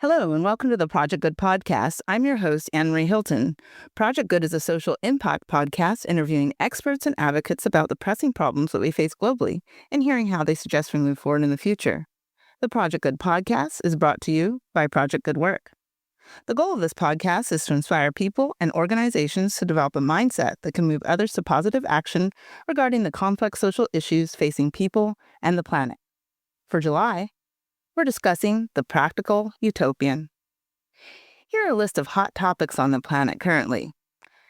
Hello, and welcome to the Project Good podcast. I'm your host, Annmarie Hylton. Project Good is a social impact podcast interviewing experts and advocates about the pressing problems that we face globally and hearing how they suggest we move forward in the future. The Project Good podcast is brought to you by Project Good Work. The goal of this podcast is to inspire people and organizations to develop a mindset that can move others to positive action regarding the complex social issues facing people and the planet. For July, we're discussing the Practical Utopian. Here are a list of hot topics on the planet currently.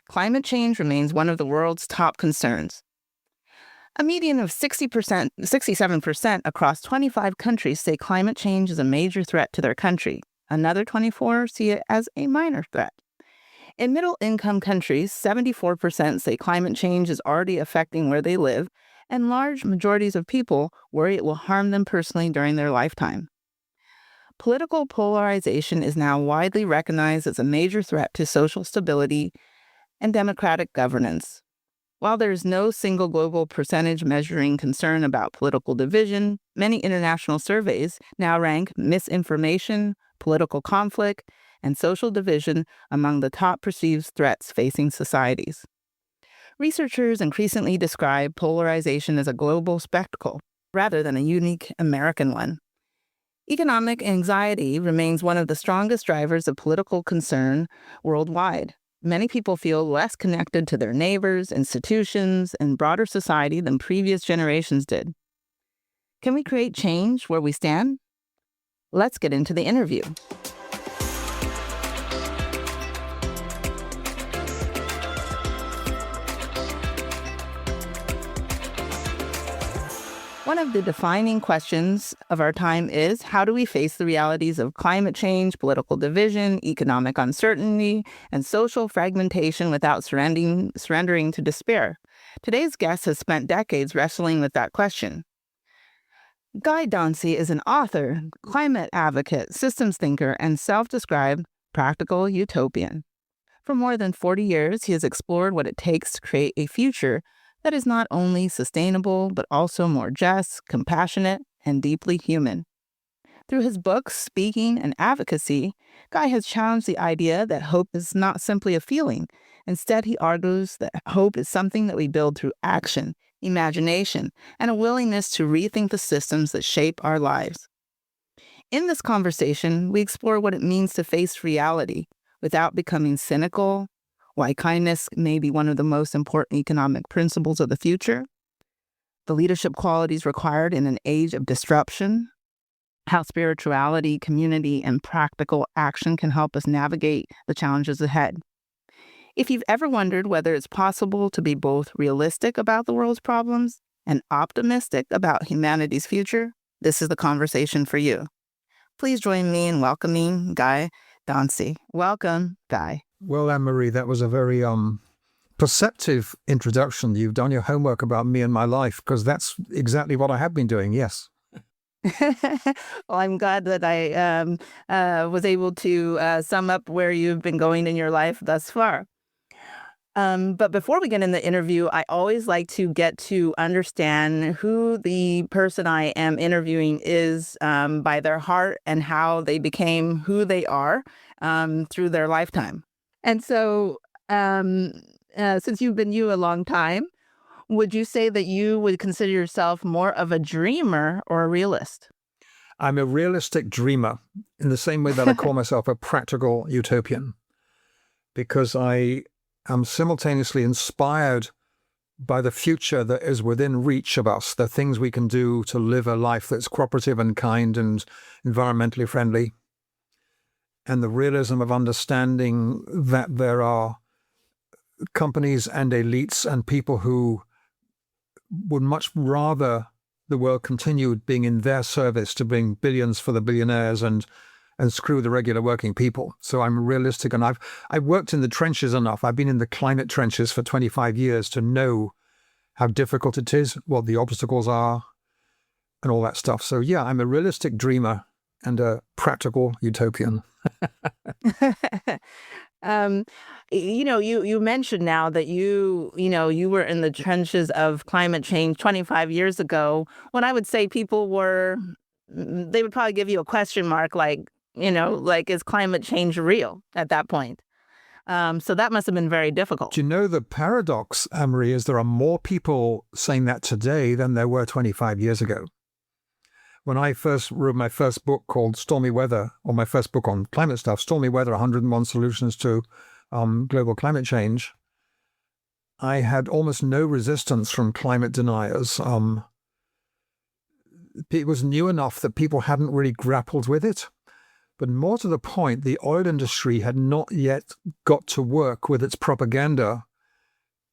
Climate change remains one of the world's top concerns. A median of 67% across 25 countries say climate change is a major threat to their country. Another 24 see it as a minor threat. In middle-income countries, 74% say climate change is already affecting where they live, and large majorities of people worry it will harm them personally during their lifetime. Political polarization is now widely recognized as a major threat to social stability and democratic governance. While there is no single global percentage measuring concern about political division, many international surveys now rank misinformation, political conflict, and social division among the top perceived threats facing societies. Researchers increasingly describe polarization as a global spectacle rather than a unique American one. Economic anxiety remains one of the strongest drivers of political concern worldwide. Many people feel less connected to their neighbors, institutions, and broader society than previous generations did. Can we create change where we stand? Let's get into the interview. One of the defining questions of our time is, how do we face the realities of climate change, political division, economic uncertainty, and social fragmentation without surrendering to despair? Today's guest has spent decades wrestling with that question. Guy Dauncey is an author, climate advocate, systems thinker, and self-described practical utopian. For more than 40 years, he has explored what it takes to create a future that is not only sustainable, but also more just, compassionate, and deeply human. Through his books, speaking, and advocacy, Guy has challenged the idea that hope is not simply a feeling. Instead, he argues that hope is something that we build through action, imagination, and a willingness to rethink the systems that shape our lives. In this conversation, we explore what it means to face reality without becoming cynical, why kindness may be one of the most important economic principles of the future, the leadership qualities required in an age of disruption, how spirituality, community, and practical action can help us navigate the challenges ahead. If you've ever wondered whether it's possible to be both realistic about the world's problems and optimistic about humanity's future, this is the conversation for you. Please join me in welcoming Guy Dauncey. Welcome, Guy. Well, Annmarie, that was a very perceptive introduction. You've done your homework about me and my life, because that's exactly what I have been doing, yes. Well, I'm glad that I was able to sum up where you've been going in your life thus far. But before we get in the interview, I always like to get to understand who the person I am interviewing is by their heart and how they became who they are through their lifetime. And so since you've been you a long time, would you say that you would consider yourself more of a dreamer or a realist? I'm a realistic dreamer in the same way that I call myself a practical utopian, because I am simultaneously inspired by the future that is within reach of us, the things we can do to live a life that's cooperative and kind and environmentally friendly, and the realism of understanding that there are companies and elites and people who would much rather the world continued being in their service to bring billions for the billionaires and screw the regular working people. So I'm realistic, and I've worked in the trenches enough. I've been in the climate trenches for 25 years to know how difficult it is, what the obstacles are, and all that stuff. So yeah, I'm a realistic dreamer and a practical utopian. You mentioned now that you were in the trenches of climate change 25 years ago, when I would say people they would probably give you a question mark, like, Like, is climate change real at that point? So that must have been very difficult. Do you know the paradox, Annmarie, is there are more people saying that today than there were 25 years ago. When I first wrote my first book called Stormy Weather, or my first book on climate stuff, Stormy Weather, 101 Solutions to Global Climate Change, I had almost no resistance from climate deniers. It was new enough that people hadn't really grappled with it. But more to the point, the oil industry had not yet got to work with its propaganda,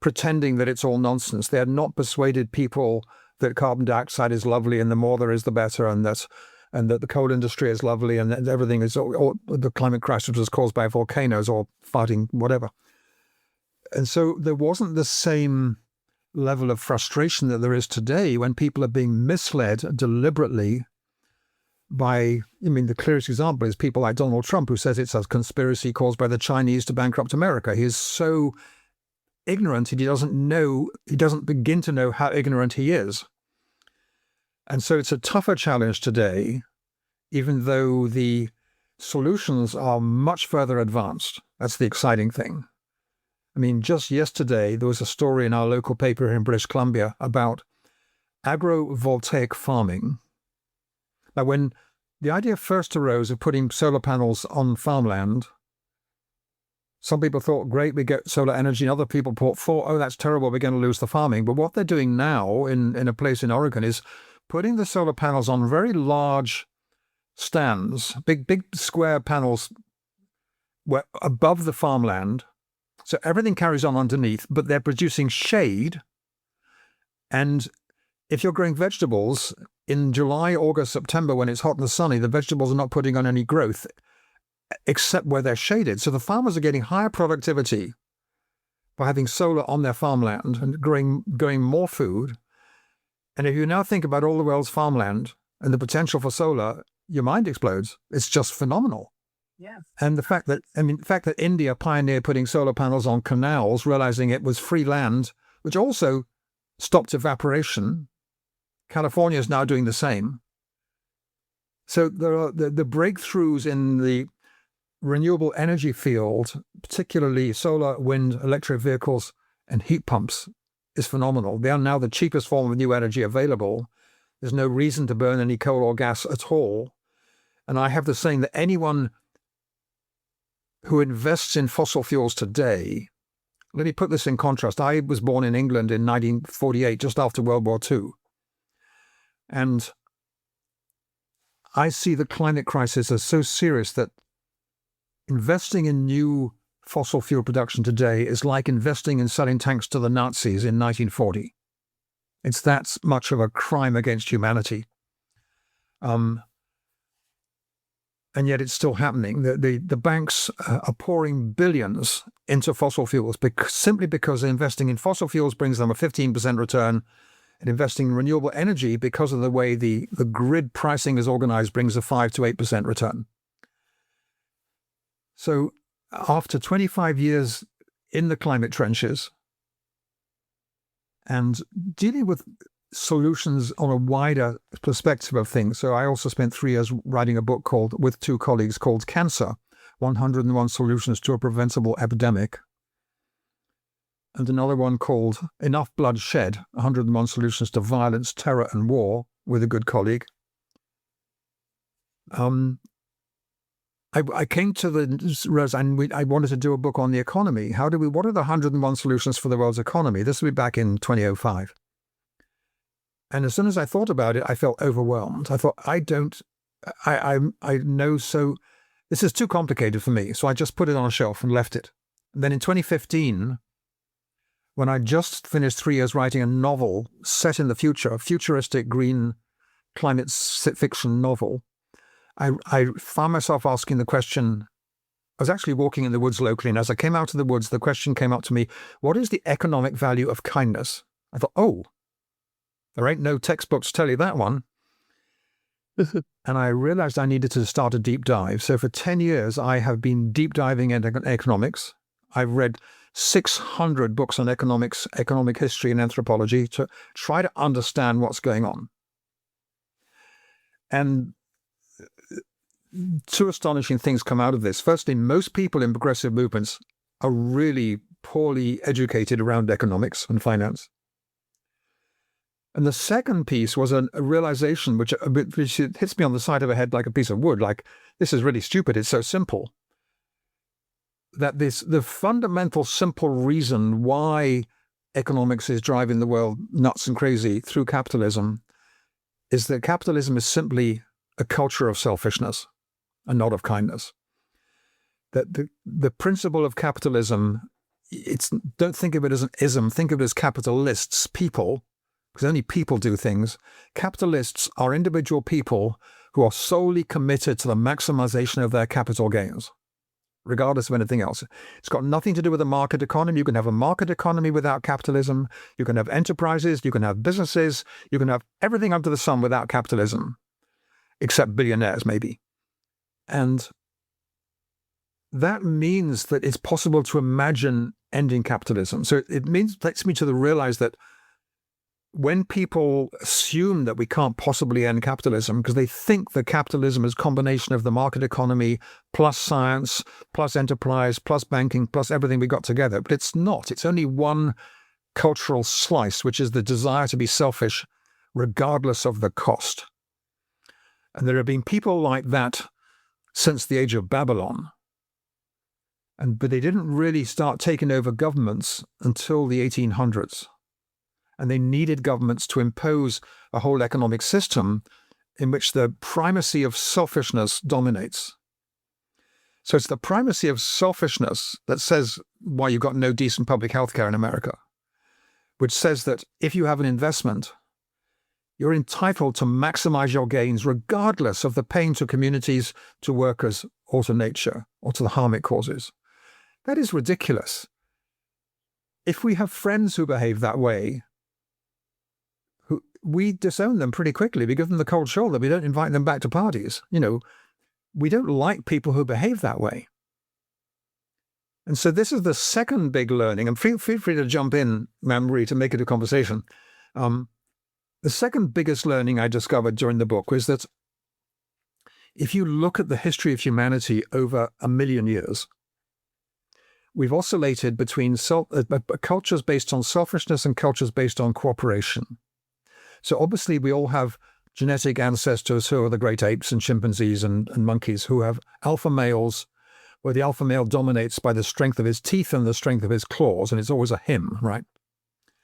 pretending that it's all nonsense. They had not persuaded people that carbon dioxide is lovely and the more there is, the better, and that the coal industry is lovely and that everything is, or the climate crisis was caused by volcanoes or farting, whatever. And so there wasn't the same level of frustration that there is today when people are being misled deliberately by, the clearest example is people like Donald Trump, who says it's a conspiracy caused by the Chinese to bankrupt America. He is so ignorant, he doesn't begin to know how ignorant he is. And so it's a tougher challenge today, even though the solutions are much further advanced. That's the exciting thing. Just yesterday, there was a story in our local paper in British Columbia about agrovoltaic farming. Now, when the idea first arose of putting solar panels on farmland, some people thought, great, we get solar energy, and other people thought, oh, that's terrible, we're going to lose the farming. But what they're doing now in a place in Oregon is putting the solar panels on very large stands, big square panels above the farmland. So everything carries on underneath, but they're producing shade. And if you're growing vegetables in July, August, September, when it's hot and sunny, the vegetables are not putting on any growth except where they're shaded. So the farmers are getting higher productivity by having solar on their farmland and growing more food. And if you now think about all the world's farmland and the potential for solar, your mind explodes. It's just phenomenal. Yeah. And the fact that India pioneered putting solar panels on canals, realizing it was free land, which also stopped evaporation. California is now doing the same. So there are the breakthroughs in the renewable energy field, particularly solar, wind, electric vehicles, and heat pumps, is phenomenal. They are now the cheapest form of new energy available. There's no reason to burn any coal or gas at all. And I have the saying that anyone who invests in fossil fuels today, let me put this in contrast. I was born in England in 1948, just after World War II. And I see the climate crisis as so serious that investing in new fossil fuel production today is like investing in selling tanks to the Nazis in 1940. It's that much of a crime against humanity. And yet it's still happening. The banks are pouring billions into fossil fuels simply because investing in fossil fuels brings them a 15% return, and investing in renewable energy, because of the way the grid pricing is organized, brings a 5 to 8% return. So after 25 years in the climate trenches and dealing with solutions on a wider perspective of things. So I also spent 3 years writing a book with 2 colleagues called Cancer, 101 Solutions to a Preventable Epidemic. And another one called Enough Blood Shed, 101 Solutions to Violence, Terror and War, with a good colleague. I came to and I wanted to do a book on the economy. What are the 101 solutions for the world's economy? This will be back in 2005. And as soon as I thought about it, I felt overwhelmed. I thought, I know, so this is too complicated for me. So I just put it on a shelf and left it. And then in 2015, when I just finished 3 years writing a novel set in the future, a futuristic green climate fiction novel, I found myself asking the question. I was actually walking in the woods locally, and as I came out of the woods, the question came up to me, what is the economic value of kindness? I thought, there ain't no textbooks to tell you that one. And I realized I needed to start a deep dive. So for 10 years, I have been deep diving into economics. I've read 600 books on economics, economic history, and anthropology to try to understand what's going on. And two astonishing things come out of this. Firstly, most people in progressive movements are really poorly educated around economics and finance. And the second piece was a realization which hits me on the side of the head like a piece of wood, like, this is really stupid, it's so simple. That the fundamental simple reason why economics is driving the world nuts and crazy through capitalism is that capitalism is simply a culture of selfishness and not of kindness. That the principle of capitalism, don't think of it as an ism, think of it as capitalists, people, because only people do things. Capitalists are individual people who are solely committed to the maximization of their capital gains, regardless of anything else. It's got nothing to do with a market economy. You can have a market economy without capitalism. You can have enterprises. You can have businesses. You can have everything under the sun without capitalism, except billionaires, maybe. And that means that it's possible to imagine ending capitalism. So it takes me to realize that when people assume that we can't possibly end capitalism because they think that capitalism is a combination of the market economy plus science, plus enterprise, plus banking, plus everything we got together, but it's not. It's only one cultural slice, which is the desire to be selfish regardless of the cost. And there have been people like that since the age of Babylon. But they didn't really start taking over governments until the 1800s. And they needed governments to impose a whole economic system in which the primacy of selfishness dominates. So it's the primacy of selfishness that says why you've got no decent public health care in America, which says that if you have an investment, you're entitled to maximize your gains regardless of the pain to communities, to workers, or to nature, or to the harm it causes. That is ridiculous. If we have friends who behave that way, we disown them pretty quickly. We give them the cold shoulder. We don't invite them back to parties. We don't like people who behave that way. And so this is the second big learning, and feel free to jump in, Annmarie, to make it a conversation. The second biggest learning I discovered during the book was that if you look at the history of humanity over 1 million years, we've oscillated between cultures based on selfishness and cultures based on cooperation. So obviously we all have genetic ancestors who are the great apes and chimpanzees and monkeys who have alpha males, where the alpha male dominates by the strength of his teeth and the strength of his claws, and it's always a him, right?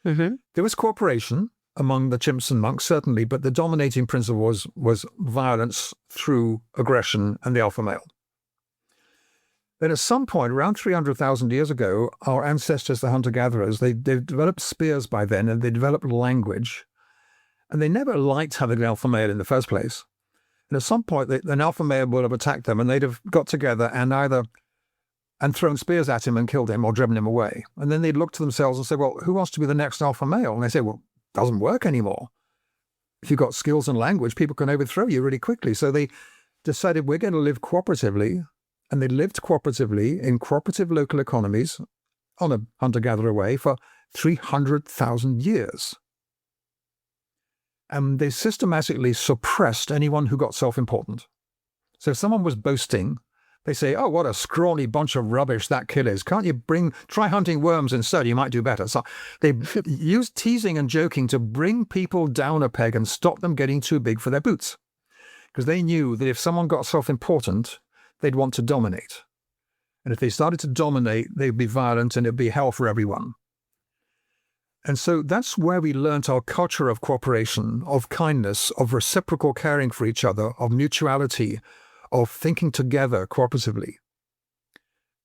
Mm-hmm. There was cooperation among the chimps and monks, certainly, but the dominating principle was violence through aggression and the alpha male. Then at some point, around 300,000 years ago, our ancestors, the hunter-gatherers, they developed spears by then, and they developed language. And they never liked having an alpha male in the first place. And at some point, an alpha male would have attacked them, and they'd have got together and thrown spears at him and killed him or driven him away. And then they'd look to themselves and say, well, who wants to be the next alpha male? And they say, well, it doesn't work anymore. If you've got skills and language, people can overthrow you really quickly. So they decided we're going to live cooperatively. And they lived cooperatively in cooperative local economies on a hunter-gatherer way for 300,000 years. And they systematically suppressed anyone who got self-important. So if someone was boasting, they say, oh, what a scrawny bunch of rubbish that kid is. Can't you try hunting worms instead? You might do better. So they used teasing and joking to bring people down a peg and stop them getting too big for their boots. Because they knew that if someone got self-important, they'd want to dominate. And if they started to dominate, they'd be violent and it'd be hell for everyone. And so that's where we learnt our culture of cooperation, of kindness, of reciprocal caring for each other, of mutuality, of thinking together cooperatively.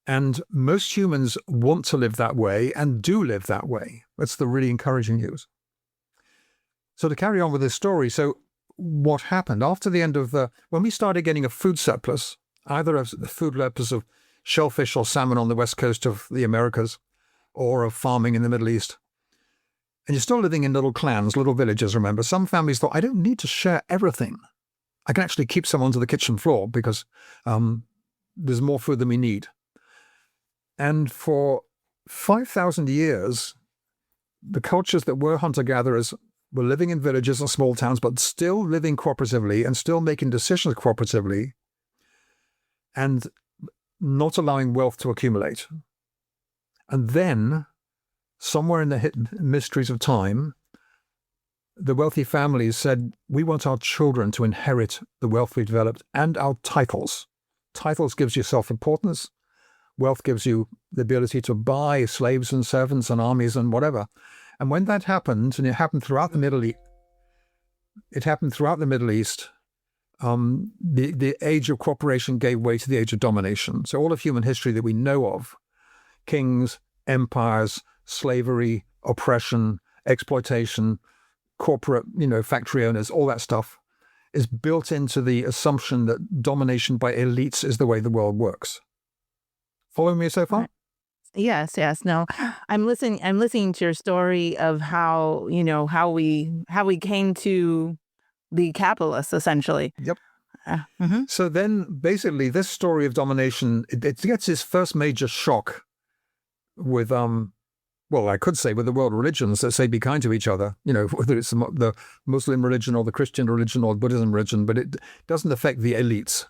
And most humans want to live that way and do live that way. That's the really encouraging news. So to carry on with this story, so what happened after the end of when we started getting a food surplus, either a food surplus of shellfish or salmon on the west coast of the Americas, or of farming in the Middle East, and you're still living in little clans, little villages, remember. Some families thought, I don't need to share everything. I can actually keep some onto the kitchen floor because there's more food than we need. And for 5,000 years, the cultures that were hunter-gatherers were living in villages and small towns, but still living cooperatively and still making decisions cooperatively. and not allowing wealth to accumulate. And then, somewhere in the mysteries of time, the wealthy families said, we want our children to inherit the wealth we developed and our titles. Titles gives you self-importance. Wealth gives you the ability to buy slaves and servants and armies and whatever. And when that happened, and it happened throughout the Middle East, the age of cooperation gave way to the age of domination. So all of human history that we know of, kings, empires, slavery, oppression, exploitation, corporate, factory owners, all that stuff is built into the assumption that domination by elites is the way the world works. Following me so far? Yes. No, I'm listening to your story of how we came to the capitalists, essentially. Yep. So then basically this story of domination, it gets its first major shock with, I could say with the world religions that say be kind to each other, whether it's the Muslim religion or the Christian religion or the Buddhism religion, but it doesn't affect the elites.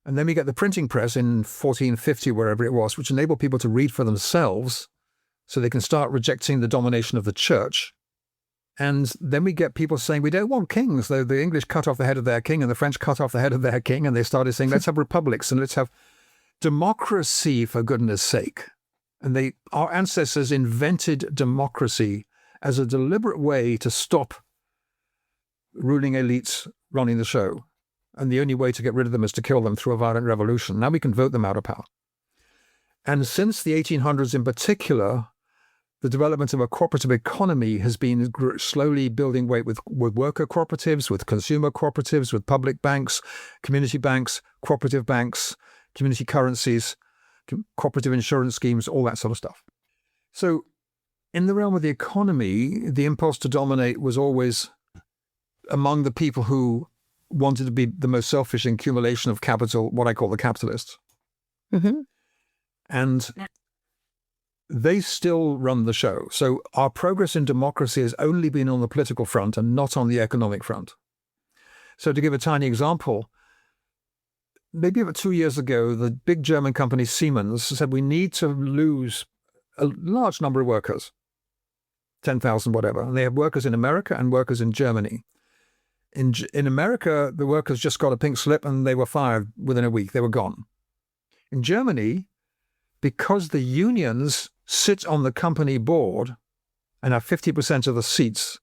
And then we get the printing press in 1450, wherever it was, which enabled people to read for themselves so they can start rejecting the domination of the church. And then we get people saying, we don't want kings. The English cut off the head of their king and the French cut off the head of their king. And they started saying, let's have republics and let's have democracy, for goodness sake. And our ancestors invented democracy as a deliberate way to stop ruling elites running the show. And the only way to get rid of them is to kill them through a violent revolution. Now we can vote them out of power. And since the 1800s in particular, the development of a cooperative economy has been slowly building weight with worker cooperatives, with consumer cooperatives, with public banks, community banks, cooperative banks, community currencies, cooperative insurance schemes, all that sort of stuff. So in the realm of the economy, the impulse to dominate was always among the people who wanted to be the most selfish accumulation of capital, what I call the capitalists. Mm-hmm. And they still run the show. So our progress in democracy has only been on the political front and not on the economic front. So to give a tiny example, maybe about 2 years ago, the big German company Siemens said we need to lose a large number of workers, 10,000 whatever. And they have workers in America and workers in Germany. In America, the workers just got a pink slip and they were fired within a week. They were gone. In Germany, because the unions sit on the company board and have 50% of the seats,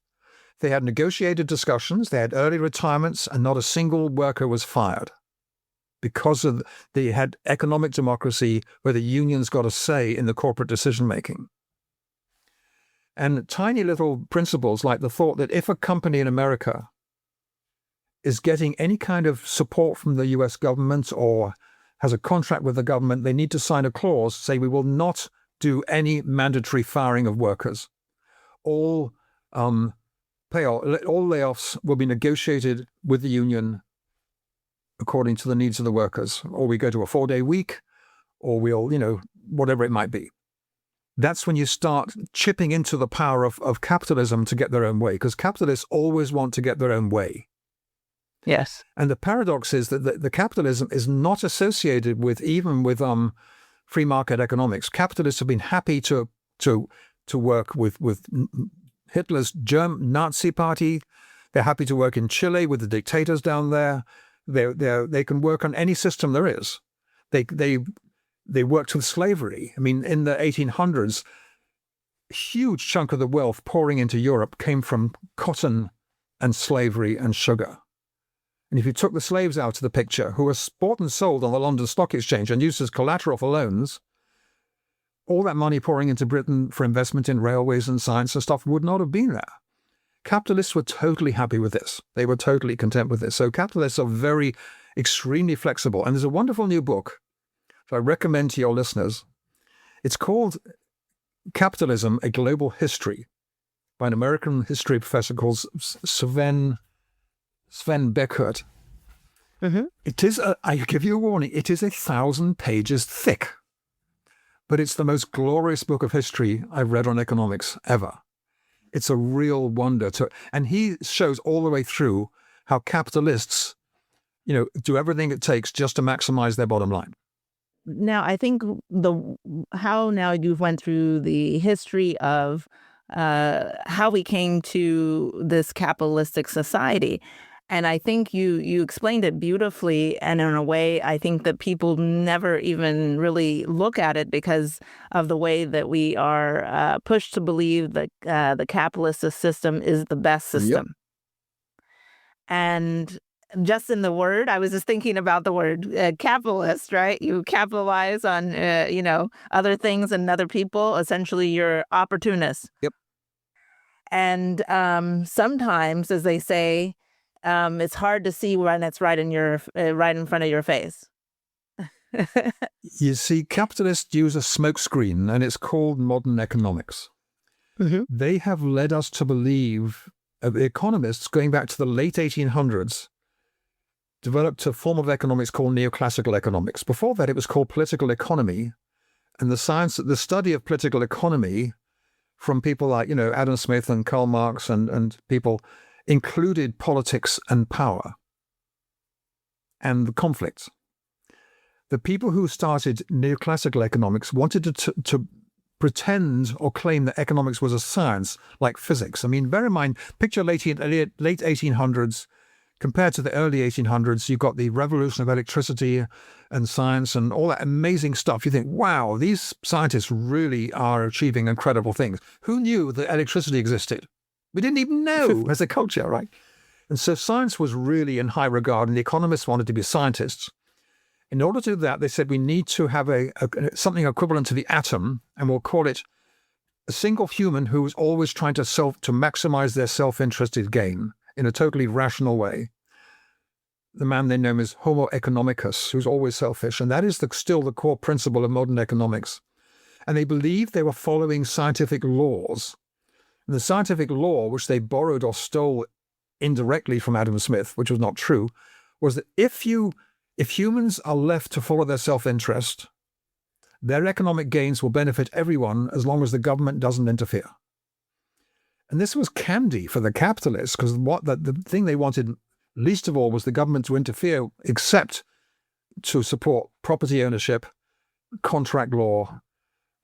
they had negotiated discussions, they had early retirements, and not a single worker was fired. Because they had economic democracy where the unions got a say in the corporate decision-making. And tiny little principles like the thought that if a company in America is getting any kind of support from the US government or has a contract with the government, they need to sign a clause to say we will not do any mandatory firing of workers. All layoffs will be negotiated with the union according to the needs of the workers, or we go to a 4-day week, or we'll, whatever it might be. That's when you start chipping into the power of capitalism to get their own way, because capitalists always want to get their own way. Yes. And the paradox is that the capitalism is not associated with free market economics. Capitalists have been happy to work with Hitler's Nazi party. They're happy to work in Chile with the dictators down there. They can work on any system there is. They worked with slavery. I mean, in the 1800s, a huge chunk of the wealth pouring into Europe came from cotton and slavery and sugar. And if you took the slaves out of the picture, who were bought and sold on the London Stock Exchange and used as collateral for loans, all that money pouring into Britain for investment in railways and science and stuff would not have been there. Capitalists were totally happy with this. They were totally content with this. So capitalists are extremely flexible. And there's a wonderful new book that I recommend to your listeners. It's called Capitalism, A Global History by an American history professor called Sven Beckert. Mm-hmm. It is, I give you a warning, it is 1,000 pages thick. But it's the most glorious book of history I've read on economics ever. It's a real wonder. And he shows all the way through how capitalists do everything it takes just to maximize their bottom line. Now, I think how now you've went through the history of how we came to this capitalistic society. And I think you explained it beautifully, and in a way, I think that people never even really look at it because of the way that we are pushed to believe that the capitalist system is the best system. And just in the word, I was just thinking about the word capitalist, right? You capitalize on, other things and other people. Essentially, you're opportunist. Yep. And sometimes, as they say, it's hard to see when it's right in front of your face. You see, capitalists use a smokescreen, and it's called modern economics. Mm-hmm. They have led us to believe, economists going back to the late 1800s, developed a form of economics called neoclassical economics. Before that, it was called political economy, and the study of political economy from people like, Adam Smith and Karl Marx and people included politics and power and the conflicts. The people who started neoclassical economics wanted to pretend or claim that economics was a science like physics. I mean, bear in mind, picture late 1800s compared to the early 1800s, you've got the revolution of electricity and science and all that amazing stuff. You think, wow, these scientists really are achieving incredible things. Who knew that electricity existed? We didn't even know as a culture, right? And so science was really in high regard, and the economists wanted to be scientists. In order to do that, they said we need to have something equivalent to the atom, and we'll call it a single human who is always trying to maximize their self-interested gain in a totally rational way. The man they know is Homo economicus, who's always selfish, and that is still the core principle of modern economics. And they believed they were following scientific laws. And the scientific law, which they borrowed or stole indirectly from Adam Smith, which was not true, was that if humans are left to follow their self-interest, their economic gains will benefit everyone as long as the government doesn't interfere. And this was candy for the capitalists, because the thing they wanted least of all was the government to interfere, except to support property ownership, contract law,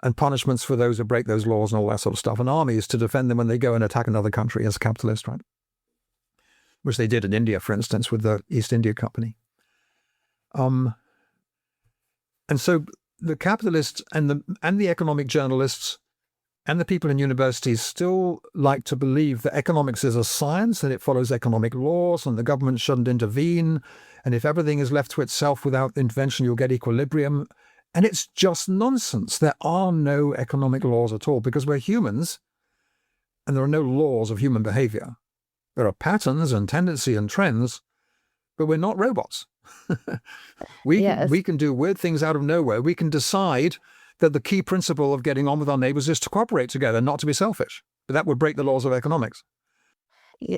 and punishments for those who break those laws and all that sort of stuff, and armies to defend them when they go and attack another country as capitalists, right? Which they did in India, for instance, with the East India Company. And so the capitalists and the economic journalists and the people in universities still like to believe that economics is a science and it follows economic laws and the government shouldn't intervene. And if everything is left to itself without intervention, you'll get equilibrium. And it's just nonsense. There are no economic laws at all because we're humans and there are no laws of human behavior. There are patterns and tendency and trends, but we're not robots. We can do weird things out of nowhere. We can decide that the key principle of getting on with our neighbors is to cooperate together, not to be selfish. But that would break the laws of economics.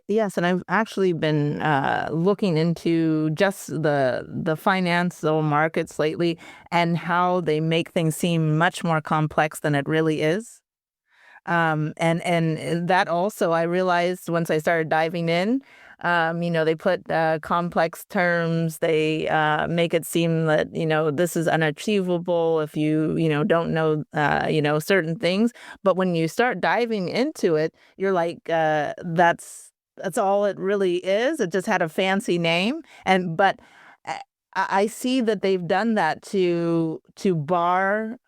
Yes, and I've actually been looking into just the financial markets lately and how they make things seem much more complex than it really is. And that also I realized once I started diving in, they put complex terms. They make it seem that, this is unachievable if you, don't know, certain things. But when you start diving into it, you're like, that's all it really is. It just had a fancy name. But I see that they've done that to bar.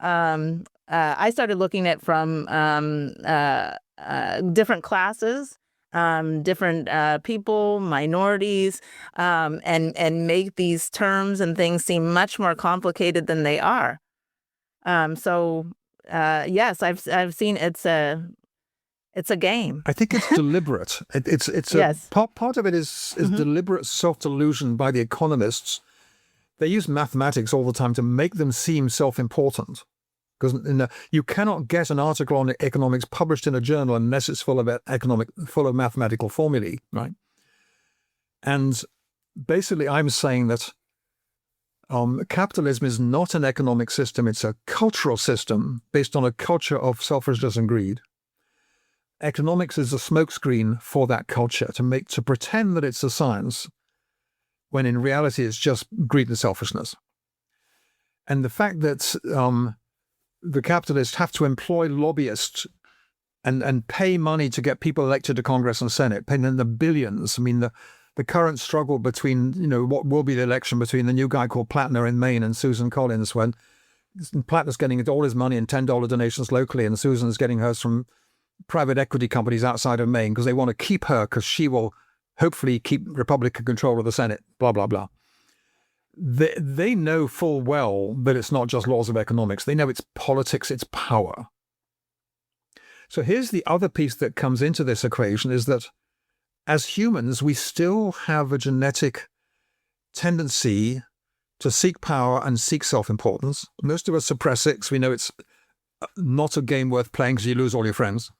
I started looking at from different classes, different people, minorities, and make these terms and things seem much more complicated than they are. Yes, I've seen it's a game. I think it's deliberate. Yes. Part of it is deliberate self-delusion by the economists. They use mathematics all the time to make them seem self-important. Because you cannot get an article on economics published in a journal unless it's full of mathematical formulae, right? And basically, I'm saying that capitalism is not an economic system; it's a cultural system based on a culture of selfishness and greed. Economics is a smokescreen for that culture to pretend that it's a science, when in reality it's just greed and selfishness. And the fact that the capitalists have to employ lobbyists and pay money to get people elected to Congress and Senate, paying them the billions. I mean, the current struggle between, what will be the election between the new guy called Plattner in Maine and Susan Collins, when Plattner's getting all his money in $10 donations locally, and Susan's getting hers from private equity companies outside of Maine because they want to keep her because she will hopefully keep Republican control of the Senate, blah, blah, blah. They know full well that it's not just laws of economics. They know it's politics, it's power. So here's the other piece that comes into this equation, is that as humans, we still have a genetic tendency to seek power and seek self-importance. Most of us suppress it because we know it's not a game worth playing because you lose all your friends,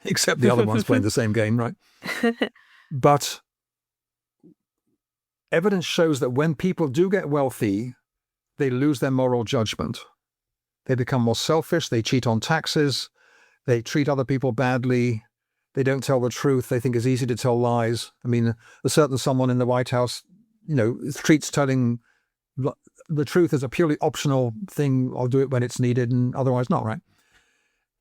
except the other ones playing the same game, right? But evidence shows that when people do get wealthy, they lose their moral judgment. They become more selfish, they cheat on taxes, they treat other people badly, they don't tell the truth, they think it's easy to tell lies. I mean, a certain someone in the White House, treats telling the truth as a purely optional thing. I'll do it when it's needed and otherwise not, right?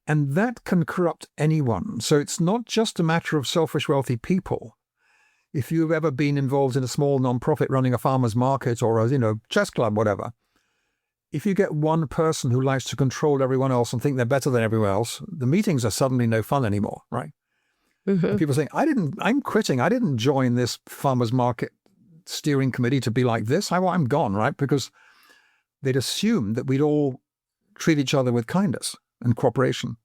And that can corrupt anyone. So it's not just a matter of selfish, wealthy people. If you've ever been involved in a small non-profit running a farmer's market or a, chess club, whatever, if you get one person who likes to control everyone else and think they're better than everyone else, the meetings are suddenly no fun anymore, right? Mm-hmm. And people saying, I'm quitting. I didn't join this farmer's market steering committee to be like this. I'm gone, right? Because they'd assume that we'd all treat each other with kindness and cooperation.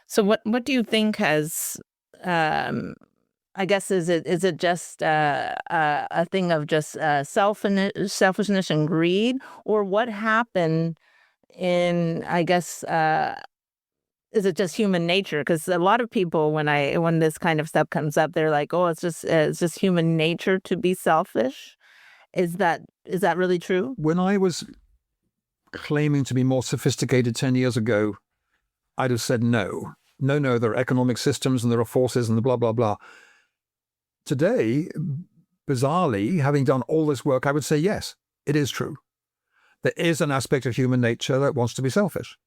So what do you think has, I guess, is it just a thing of just selfishness and greed, or what happened in, I guess, is it just human nature? Because a lot of people, when this kind of stuff comes up, they're like, oh, it's just human nature to be selfish. Is that really true? When I was claiming to be more sophisticated 10 years ago, I'd have said no. No, there are economic systems and there are forces and the blah, blah, blah. Today, bizarrely, having done all this work, I would say, yes, it is true. There is an aspect of human nature that wants to be selfish.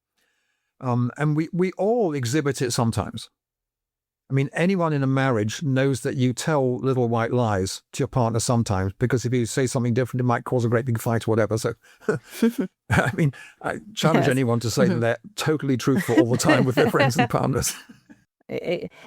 And we all exhibit it sometimes. I mean, anyone in a marriage knows that you tell little white lies to your partner sometimes, because if you say something different, it might cause a great big fight or whatever. So, I mean, I challenge anyone to say that they're totally truthful all the time with their friends and partners.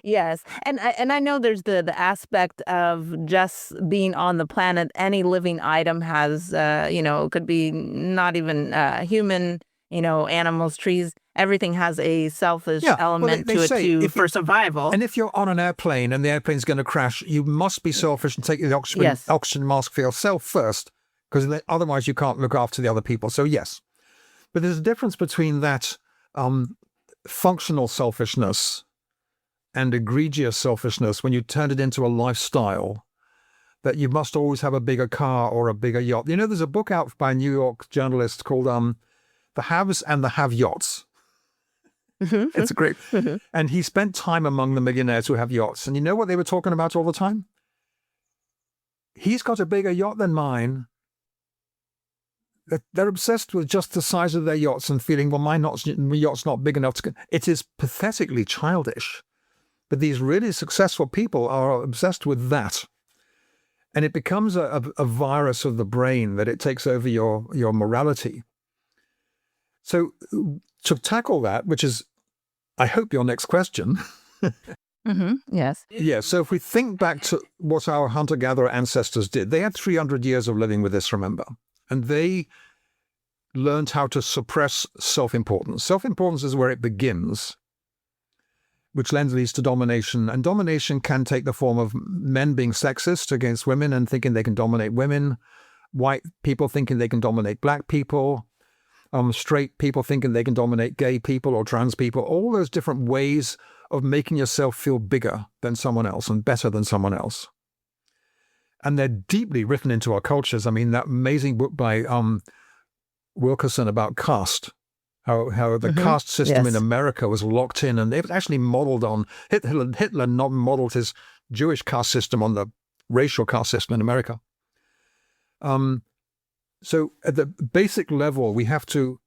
Yes. And I know there's the aspect of just being on the planet. Any living item has, could be not even human, animals, trees. Everything has a selfish element to it for survival. And if you're on an airplane and the airplane's going to crash, you must be selfish and take the oxygen mask for yourself first, because otherwise you can't look after the other people. So yes. But there's a difference between that functional selfishness and egregious selfishness when you turn it into a lifestyle, that you must always have a bigger car or a bigger yacht. There's a book out by a New York journalist called The Haves and the Have-Yachts. It's a great, and he spent time among the millionaires who have yachts. And you know what they were talking about all the time? He's got a bigger yacht than mine. They're obsessed with just the size of their yachts and feeling, well, my yacht's not big enough to. It is pathetically childish. But these really successful people are obsessed with that. And it becomes a virus of the brain that it takes over your morality. So to tackle that, which is, I hope, your next question. Yes. Yeah. So if we think back to what our hunter-gatherer ancestors did, they had 300 years of living with this, remember? And they learned how to suppress self-importance. Self-importance is where it begins, which leads to domination. And domination can take the form of men being sexist against women and thinking they can dominate women, white people thinking they can dominate black people, straight people thinking they can dominate gay people or trans people, all those different ways of making yourself feel bigger than someone else and better than someone else. And they're deeply written into our cultures. I mean, that amazing book by Wilkerson about caste, how the caste system in America was locked in, and it was actually modeled on, Hitler not modeled his Jewish caste system on the racial caste system in America. So at the basic level, we have to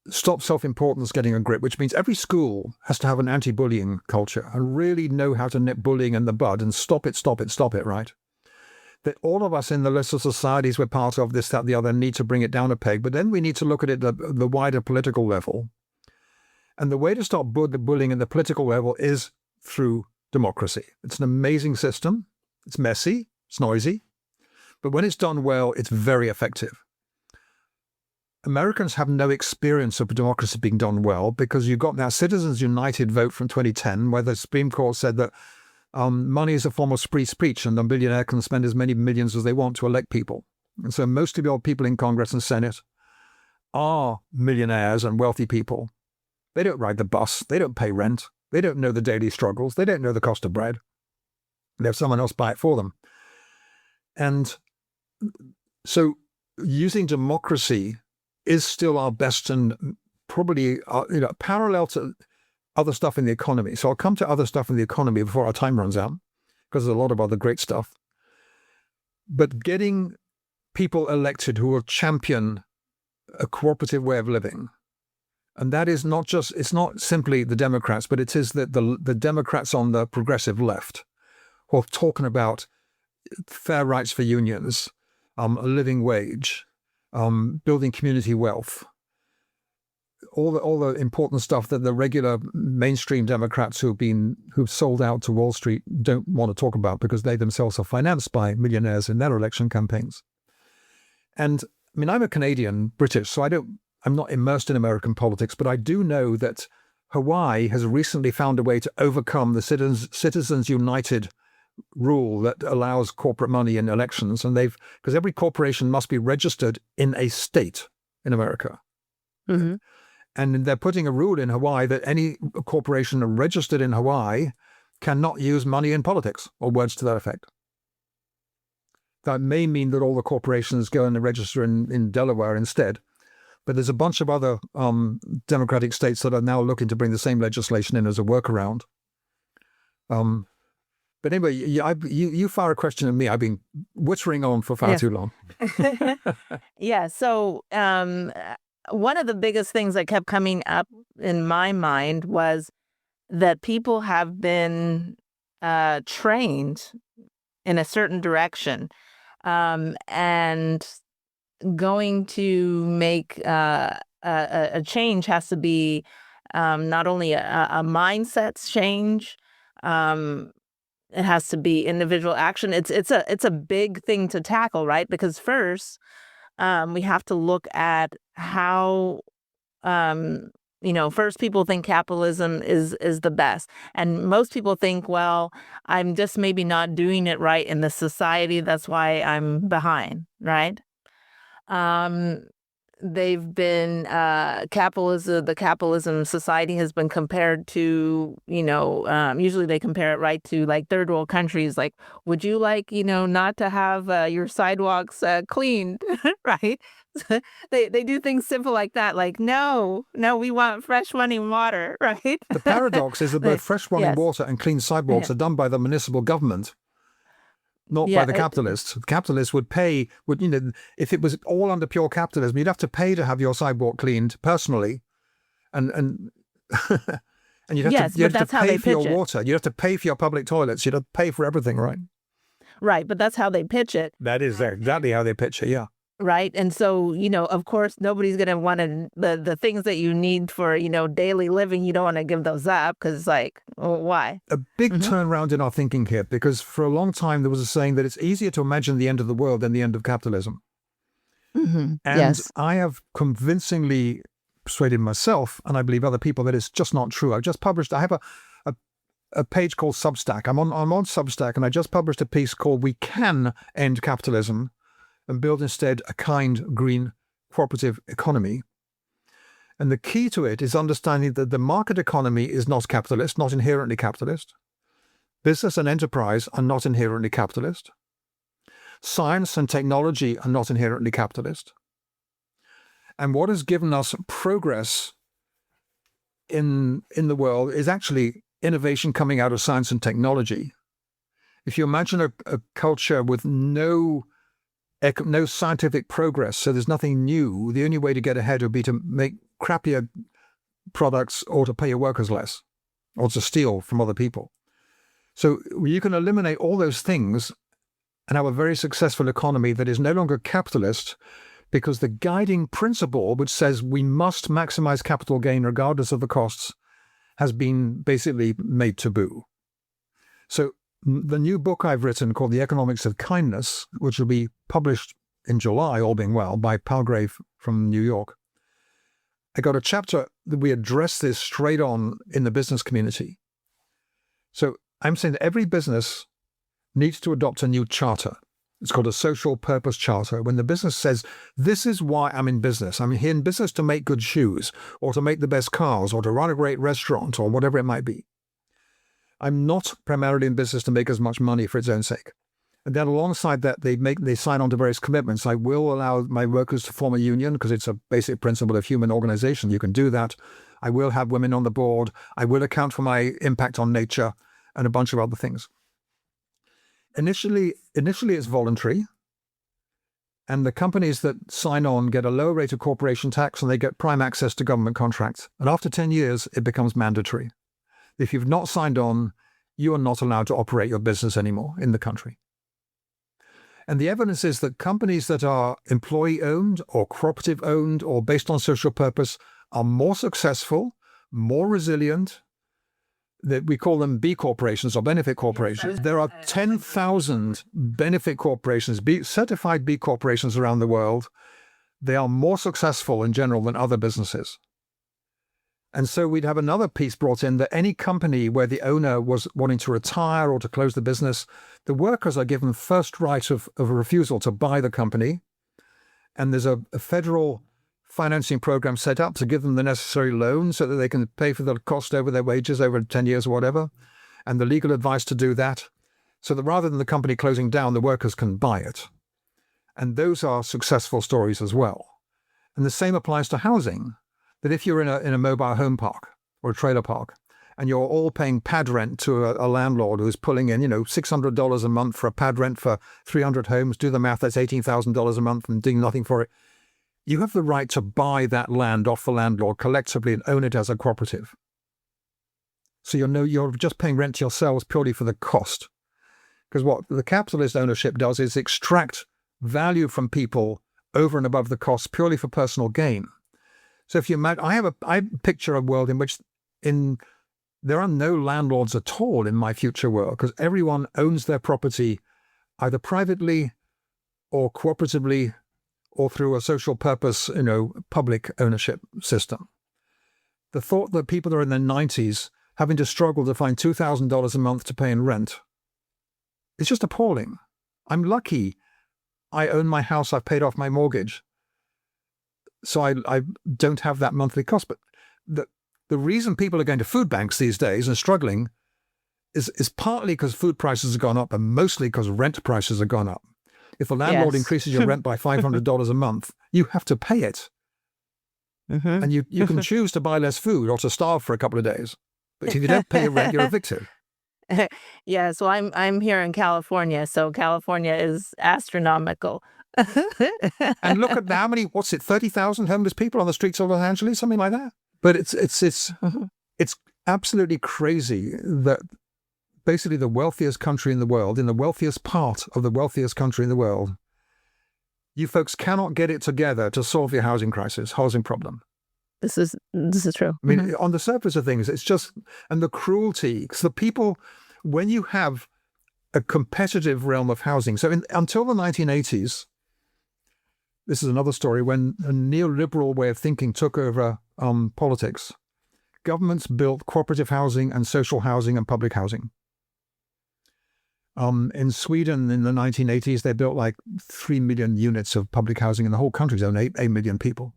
stop self-importance getting a grip, which means every school has to have an anti-bullying culture and really know how to nip bullying in the bud and stop it, right? That all of us in the lesser societies we're part of, this, that, the other, need to bring it down a peg. But then we need to look at it at the wider political level. And the way to stop the bullying at the political level is through democracy. It's an amazing system. It's messy. It's noisy. But when it's done well, it's very effective. Americans have no experience of democracy being done well because you've got that Citizens United vote from 2010 where the Supreme Court said that money is a form of free speech and a billionaire can spend as many millions as they want to elect people. And so most of your people in Congress and Senate are millionaires and wealthy people. They don't ride the bus. They don't pay rent. They don't know the daily struggles. They don't know the cost of bread. They have someone else buy it for them. And so using democracy is still our best and probably parallel to other stuff in the economy. So I'll come to other stuff in the economy before our time runs out, because there's a lot of other great stuff. But getting people elected who will champion a cooperative way of living, and that is not just, it's not simply the Democrats, but it is the Democrats on the progressive left who are talking about fair rights for unions, a living wage, building community wealth, all the important stuff that the regular mainstream Democrats who've sold out to Wall Street don't want to talk about because they themselves are financed by millionaires in their election campaigns. And I mean, I'm a Canadian, British, so I'm not immersed in American politics, but I do know that Hawaii has recently found a way to overcome the Citizens United rule that allows corporate money in elections. And because every corporation must be registered in a state in America. Mm-hmm. And they're putting a rule in Hawaii that any corporation registered in Hawaii cannot use money in politics, or words to that effect. That may mean that all the corporations go and register in Delaware instead. But there's a bunch of other democratic states that are now looking to bring the same legislation in as a workaround. But anyway, you fire a question at me. I've been wittering on for far too long. Yeah. So one of the biggest things that kept coming up in my mind was that people have been trained in a certain direction, and going to make a change has to be not only a mindset change. It has to be individual action. It's a big thing to tackle, right? Because first, we have to look at how, first people think capitalism is the best. And most people think, well, I'm just maybe not doing it right in the society. That's why I'm behind, right? They've been the capitalism society has been compared to, usually they compare it right to like third world countries. Like, would you like, not to have your sidewalks cleaned, right? They do things simple like that. Like, no, we want fresh running water, right? The paradox is that both fresh running water and clean sidewalks are done by the municipal government, not by the capitalists. The capitalists would pay, if it was all under pure capitalism, you'd have to pay to have your sidewalk cleaned personally, and you'd have to pay for your water. You'd have to pay for your public toilets. You'd have to pay for everything, right? Right, but that's how they pitch it. That is exactly how they pitch it, yeah. Right. And so, of course, nobody's going to want to, the things that you need for, daily living, you don't want to give those up because why? A big turnaround in our thinking here, because for a long time there was a saying that it's easier to imagine the end of the world than the end of capitalism. Mm-hmm. And I have convincingly persuaded myself, and I believe other people, that it's just not true. I have a page called Substack. I'm on Substack, and I just published a piece called "We Can End Capitalism and Build Instead a Kind, Green, Cooperative Economy." And the key to it is understanding that the market economy is not capitalist, not inherently capitalist. Business and enterprise are not inherently capitalist. Science and technology are not inherently capitalist. And what has given us progress in the world is actually innovation coming out of science and technology. If you imagine a culture with no no scientific progress, so there's nothing new. The only way to get ahead would be to make crappier products or to pay your workers less or to steal from other people. So you can eliminate all those things and have a very successful economy that is no longer capitalist, because the guiding principle, which says we must maximize capital gain regardless of the costs, has been basically made taboo. So the new book I've written called The Economics of Kindness, which will be published in July, all being well, by Palgrave from New York. I got a chapter that we address this straight on in the business community. So I'm saying that every business needs to adopt a new charter. It's called a social purpose charter. When the business says, this is why I'm in business. I'm here in business to make good shoes, or to make the best cars, or to run a great restaurant, or whatever it might be. I'm not primarily in business to make as much money for its own sake. And then alongside that, they sign on to various commitments. I will allow my workers to form a union because it's a basic principle of human organization. You can do that. I will have women on the board. I will account for my impact on nature and a bunch of other things. Initially it's voluntary. And the companies that sign on get a lower rate of corporation tax and they get prime access to government contracts. And after 10 years, it becomes mandatory. If you've not signed on, you are not allowed to operate your business anymore in the country. And the evidence is that companies that are employee-owned or cooperative-owned or based on social purpose are more successful, more resilient. We call them B corporations or benefit corporations. There are 10,000 benefit corporations, certified B corporations around the world. They are more successful in general than other businesses. And so we'd have another piece brought in that any company where the owner was wanting to retire or to close the business, the workers are given first right of refusal to buy the company. And there's a federal financing program set up to give them the necessary loan so that they can pay for the cost over their wages over 10 years or whatever, and the legal advice to do that, so that rather than the company closing down, the workers can buy it. And those are successful stories as well. And the same applies to housing. That if you're in a mobile home park or a trailer park and you're all paying pad rent to a landlord who's pulling in, $600 a month for a pad rent for 300 homes, do the math, that's $18,000 a month and doing nothing for it. You have the right to buy that land off the landlord collectively and own it as a cooperative. So you're just paying rent to yourselves purely for the cost. Because what the capitalist ownership does is extract value from people over and above the cost purely for personal gain. So if you imagine, I picture a world in which there are no landlords at all in my future world, because everyone owns their property either privately or cooperatively or through a social purpose, public ownership system. The thought that people are in their 90s having to struggle to find $2,000 a month to pay in rent is just appalling. I'm lucky I own my house, I've paid off my mortgage. So I don't have that monthly cost. But the reason people are going to food banks these days and struggling is partly because food prices have gone up and mostly because rent prices have gone up. If the landlord increases your rent by $500 a month, you have to pay it. Mm-hmm. And you can choose to buy less food or to starve for a couple of days. But if you don't pay your rent, you're evicted. Yeah, so I'm here in California, so California is astronomical. And look at how many, 30,000 homeless people on the streets of Los Angeles, something like that. But it's absolutely crazy that basically the wealthiest country in the world, in the wealthiest part of the wealthiest country in the world, you folks cannot get it together to solve your housing problem. This is true. I mean, on the surface of things, it's just, and the cruelty, because the people, when you have a competitive realm of housing, so until the 1980s, this is another story, when a neoliberal way of thinking took over politics, governments built cooperative housing and social housing and public housing. In Sweden in the 1980s, they built like 3 million units of public housing in the whole country's own 8 million people.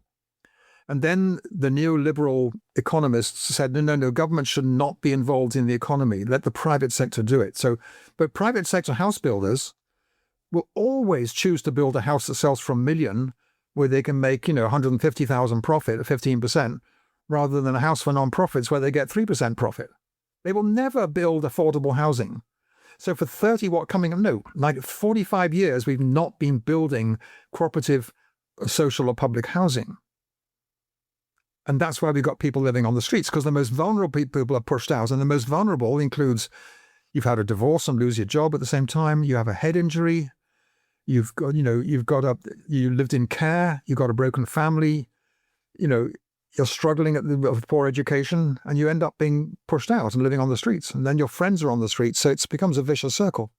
And then the neoliberal economists said, no, government should not be involved in the economy. Let the private sector do it. But private sector house builders will always choose to build a house that sells for $1 million, where they can make, 150,000 profit at 15%, rather than a house for non-profits where they get 3% profit. They will never build affordable housing. So for 45 years, we've not been building cooperative social or public housing. And that's why we've got people living on the streets, because the most vulnerable people are pushed out. And the most vulnerable includes you've had a divorce and lose your job at the same time. You have a head injury. You lived in care. You've got a broken family. You're struggling with poor education, and you end up being pushed out and living on the streets. And then your friends are on the streets. So it becomes a vicious circle.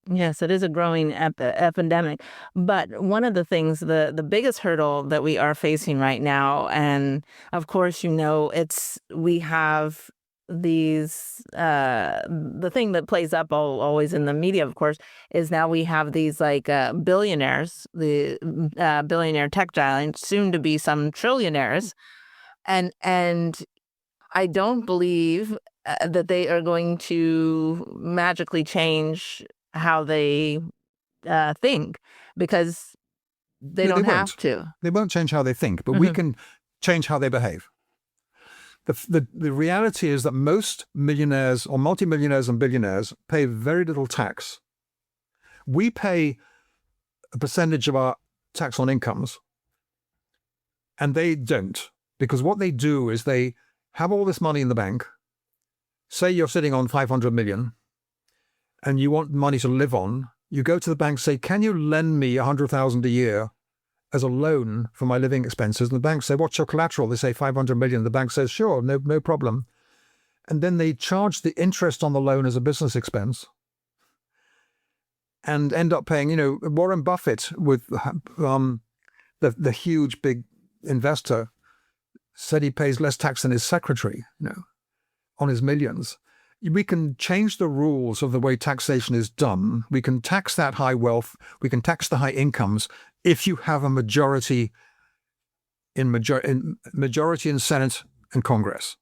Yes, it is a growing epidemic. But one of the things, the biggest hurdle that we are facing right now, and of course, we have these, the thing that plays up always in the media, of course, is now we have these billionaires, the billionaire tech giants, soon to be some trillionaires. And I don't believe that they are going to magically change how they think, because they don't have to. They won't change how they think, but we can change how they behave. The reality is that most millionaires or multimillionaires and billionaires pay very little tax. We pay a percentage of our tax on incomes, and they don't, because what they do is they have all this money in the bank. Say you're sitting on 500 million and you want money to live on. You go to the bank, say, can you lend me 100,000 a year as a loan for my living expenses? And the bank say, what's your collateral? They say 500 million. The bank says, sure, no problem. And then they charge the interest on the loan as a business expense and end up paying, Warren Buffett, with the huge big investor, said he pays less tax than his secretary, on his millions. We can change the rules of the way taxation is done. We can tax that high wealth. We can tax the high incomes if you have a majority in Senate and Congress.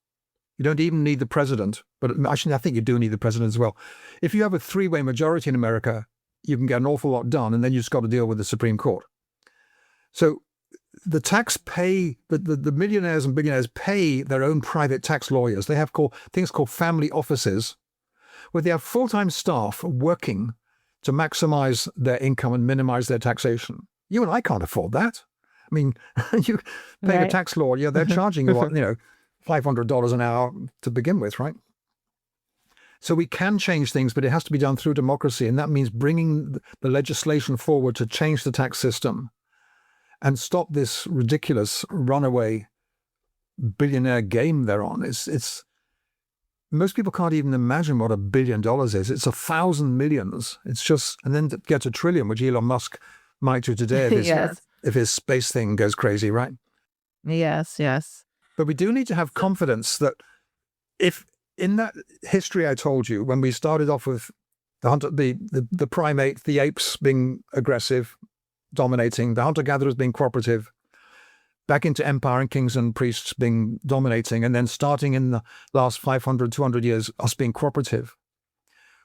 You don't even need the president, but actually I think you do need the president as well. If you have a three-way majority in America, you can get an awful lot done, and then you just got to deal with the Supreme Court. So the millionaires and billionaires pay their own private tax lawyers. They have things called family offices, where they have full-time staff working to maximize their income and minimize their taxation. You and I can't afford that. I mean, you pay a tax lawyer, they're charging you $500 an hour to begin with, right? So we can change things, but it has to be done through democracy, and that means bringing the legislation forward to change the tax system and stop this ridiculous runaway billionaire game they're on. It's most people can't even imagine what $1 billion is. It's 1,000 millions. It's just, and then to get to $1 trillion, which Elon Musk might do today if his space thing goes crazy, right? Yes. But we do need to have confidence that if in that history I told you, when we started off with the primate, the apes being aggressive, dominating, the hunter-gatherers being cooperative, back into empire and kings and priests being dominating, and then starting in the last 500, 200 years, us being cooperative.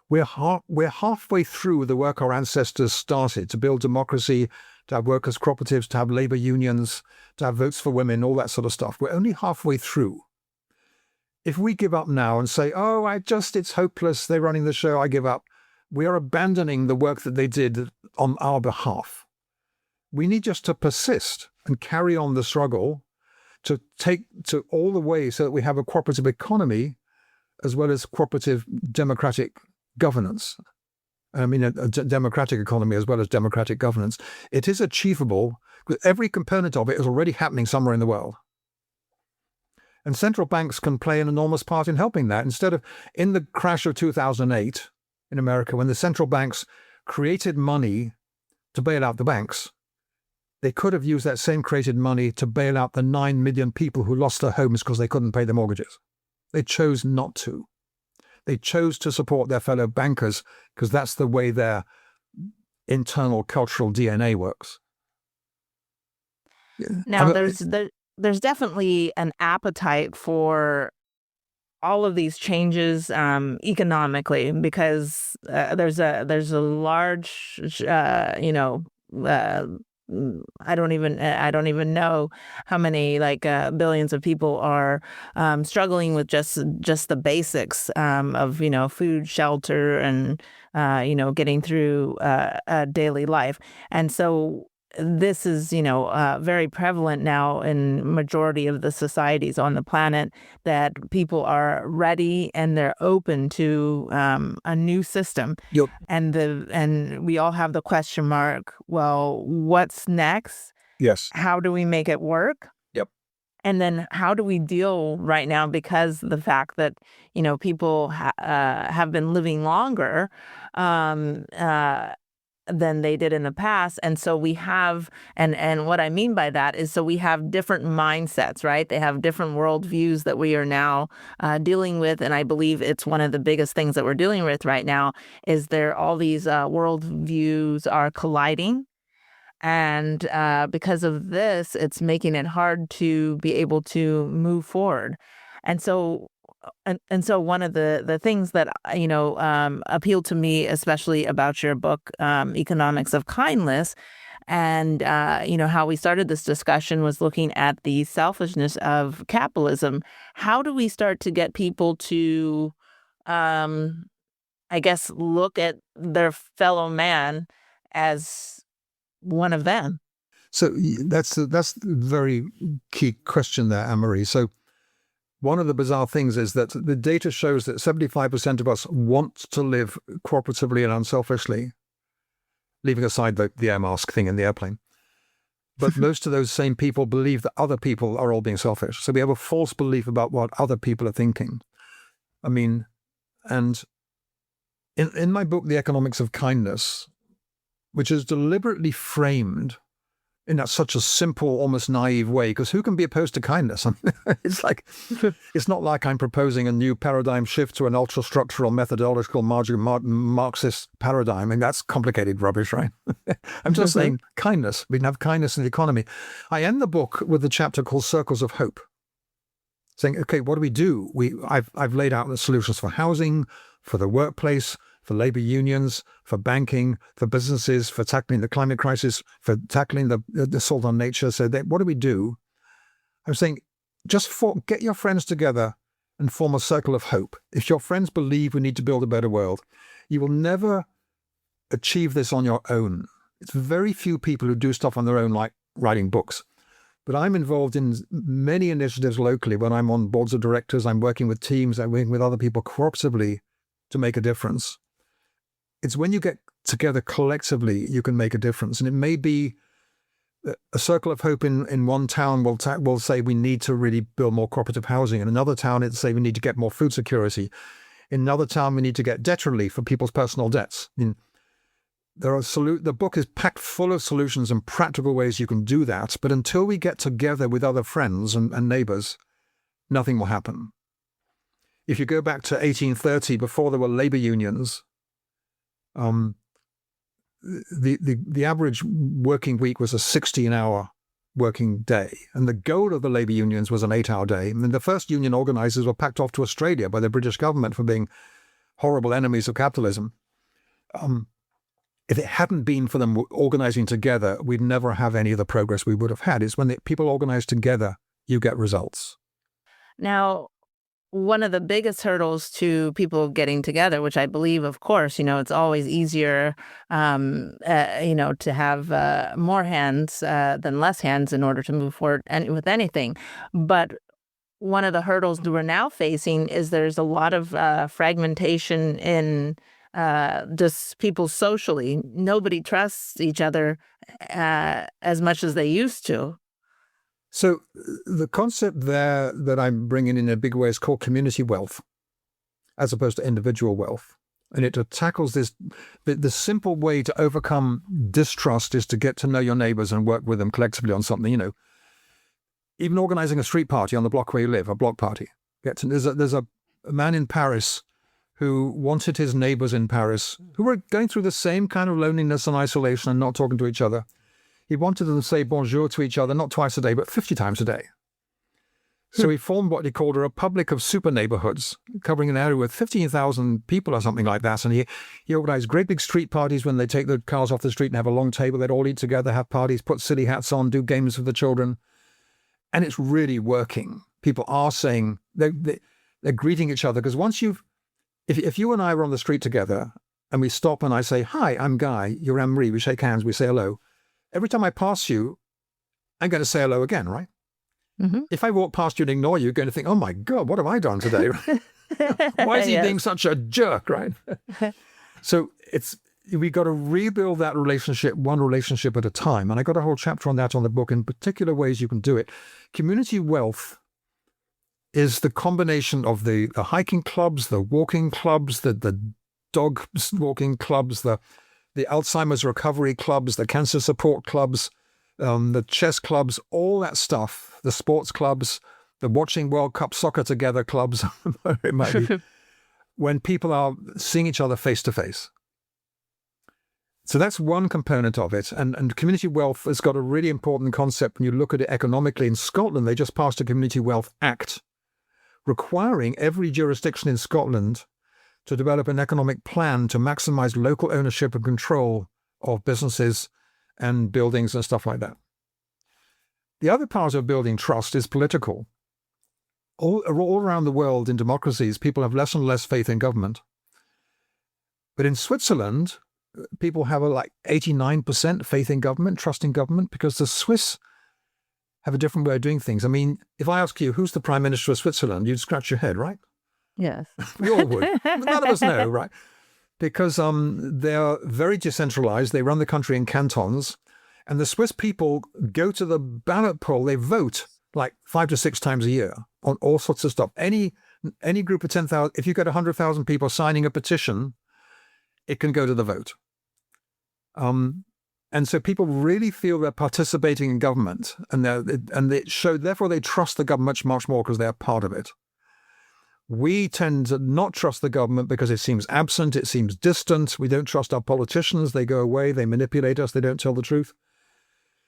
We're halfway through the work our ancestors started to build democracy, to have workers' cooperatives, to have labor unions, to have votes for women, all that sort of stuff. We're only halfway through. If we give up now and say, it's hopeless, they're running the show, I give up, we are abandoning the work that they did on our behalf. We need just to persist and carry on the struggle to take to all the way so that we have a cooperative economy as well as cooperative democratic governance. I mean, a democratic economy as well as democratic governance. It is achievable. Every component of it is already happening somewhere in the world. And central banks can play an enormous part in helping that. Instead of, in the crash of 2008 in America, when the central banks created money to bail out the banks, they could have used that same created money to bail out the 9 million people who lost their homes because they couldn't pay their mortgages. They chose not to. They chose to support their fellow bankers because that's the way their internal cultural DNA works. Now, there's definitely an appetite for all of these changes economically, because there's a large I don't even know how many billions of people are struggling with just the basics of food, shelter, and getting through daily life. And so this is very prevalent now in majority of the societies on the planet, that people are ready and they're open to a new system. Yep. And we all have the question mark, well, what's next? Yes. How do we make it work? Yep. And then how do we deal right now, because the fact that people have been living longer than they did in the past. And so we have, and what I mean by that is, so we have different mindsets, right? They have different worldviews that we are now dealing with. And I believe it's one of the biggest things that we're dealing with right now is all these worldviews are colliding. And because of this, it's making it hard to be able to move forward. And so one of the things that appealed to me, especially about your book, Economics of Kindness, and how we started this discussion was looking at the selfishness of capitalism. How do we start to get people to, I guess, look at their fellow man as one of them? So that's a very key question there, Annmarie. So one of the bizarre things is that the data shows that 75% of us want to live cooperatively and unselfishly, leaving aside the air mask thing in the airplane. But most of those same people believe that other people are all being selfish. So we have a false belief about what other people are thinking. I mean, and in my book, The Economics of Kindness, which is deliberately framed in that such a simple, almost naive way, because who can be opposed to kindness? I mean, it's not like I'm proposing a new paradigm shift to an ultra-structural, methodological, Marxist paradigm. I mean, that's complicated rubbish, right? I'm just saying kindness. We can have kindness in the economy. I end the book with a chapter called Circles of Hope, saying, okay, what do we do? I've laid out the solutions for housing, for the workplace, for labor unions, for banking, for businesses, for tackling the climate crisis, for tackling the assault on nature. So what do we do? I'm saying just get your friends together and form a circle of hope. If your friends believe we need to build a better world, you will never achieve this on your own. It's very few people who do stuff on their own, like writing books. But I'm involved in many initiatives locally. When I'm on boards of directors, I'm working with teams, I'm working with other people cooperatively to make a difference. It's when you get together collectively, you can make a difference. And it may be a circle of hope in one town will say we need to really build more cooperative housing. In another town, it'll say we need to get more food security. In another town, we need to get debt relief for people's personal debts. I mean, the book is packed full of solutions and practical ways you can do that. But until we get together with other friends and neighbors, nothing will happen. If you go back to 1830, before there were labor unions, the average working week was a 16-hour working day. And the goal of the labor unions was an 8-hour day. And the first union organizers were packed off to Australia by the British government for being horrible enemies of capitalism. If it hadn't been for them organizing together, we'd never have any of the progress we would have had. It's when people organize together, you get results. Now, one of the biggest hurdles to people getting together, which I believe, of course, it's always easier, to have more hands than less hands in order to move forward with anything. But one of the hurdles that we're now facing is there's a lot of fragmentation in just people socially. Nobody trusts each other as much as they used to. So the concept there that I'm bringing in a big way is called community wealth, as opposed to individual wealth. And it tackles this, the simple way to overcome distrust is to get to know your neighbors and work with them collectively on something, Even organizing a street party on the block where you live, a block party. There's a man in Paris who wanted his neighbors in Paris, who were going through the same kind of loneliness and isolation and not talking to each other. He wanted them to say bonjour to each other, not twice a day, but 50 times a day. So he formed what he called a republic of super neighborhoods, covering an area with 15,000 people or something like that. And he organized great big street parties when they take the cars off the street and have a long table. They'd all eat together, have parties, put silly hats on, do games with the children. And it's really working. People are saying, they're greeting each other. Because once if you and I were on the street together and we stop and I say, hi, I'm Guy, you're Annmarie, we shake hands, we say hello. Every time I pass you, I'm going to say hello again, right? Mm-hmm. If I walk past you and ignore you, you're going to think, oh my God, what have I done today? Why is he being such a jerk, right? So we got to rebuild that relationship, one relationship at a time. And I got a whole chapter on that on the book, in particular ways you can do it. Community wealth is the combination of the hiking clubs, the walking clubs, the dog walking clubs, the Alzheimer's recovery clubs, the cancer support clubs, the chess clubs, all that stuff, the sports clubs, the watching World Cup soccer together clubs, it might be, when people are seeing each other face to face. So that's one component of it. And community wealth has got a really important concept when you look at it economically. In Scotland, they just passed a Community Wealth Act requiring every jurisdiction in Scotland to develop an economic plan to maximize local ownership and control of businesses and buildings and stuff like that. The other part of building trust is political. All around the world in democracies, people have less and less faith in government. But in Switzerland, people have 89% faith in government, trust in government, because the Swiss have a different way of doing things. I mean, if I ask you, who's the Prime Minister of Switzerland, you'd scratch your head, right? Yes. We all would. None of us know, right? Because they're very decentralized. They run the country in cantons. And the Swiss people go to the ballot poll. They vote 5 to 6 times a year on all sorts of stuff. Any group of 10,000, if you get 100,000 people signing a petition, it can go to the vote. And so people really feel they're participating in government, therefore they trust the government much more because they're part of it. We tend to not trust the government because it seems absent, it seems distant. We don't trust our politicians. They go away, they manipulate us, they don't tell the truth.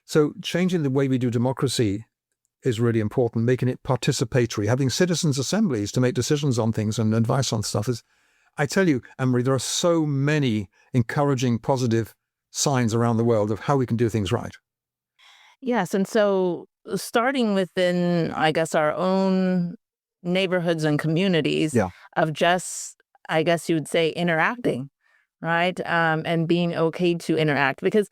So changing the way we do democracy is really important, making it participatory, having citizens' assemblies to make decisions on things and advice on stuff. I tell you, Annmarie, there are so many encouraging, positive signs around the world of how we can do things right. Yes. And so starting within, I guess, our own neighborhoods and communities of just, I guess you would say, interacting, right? And being okay to interact. Because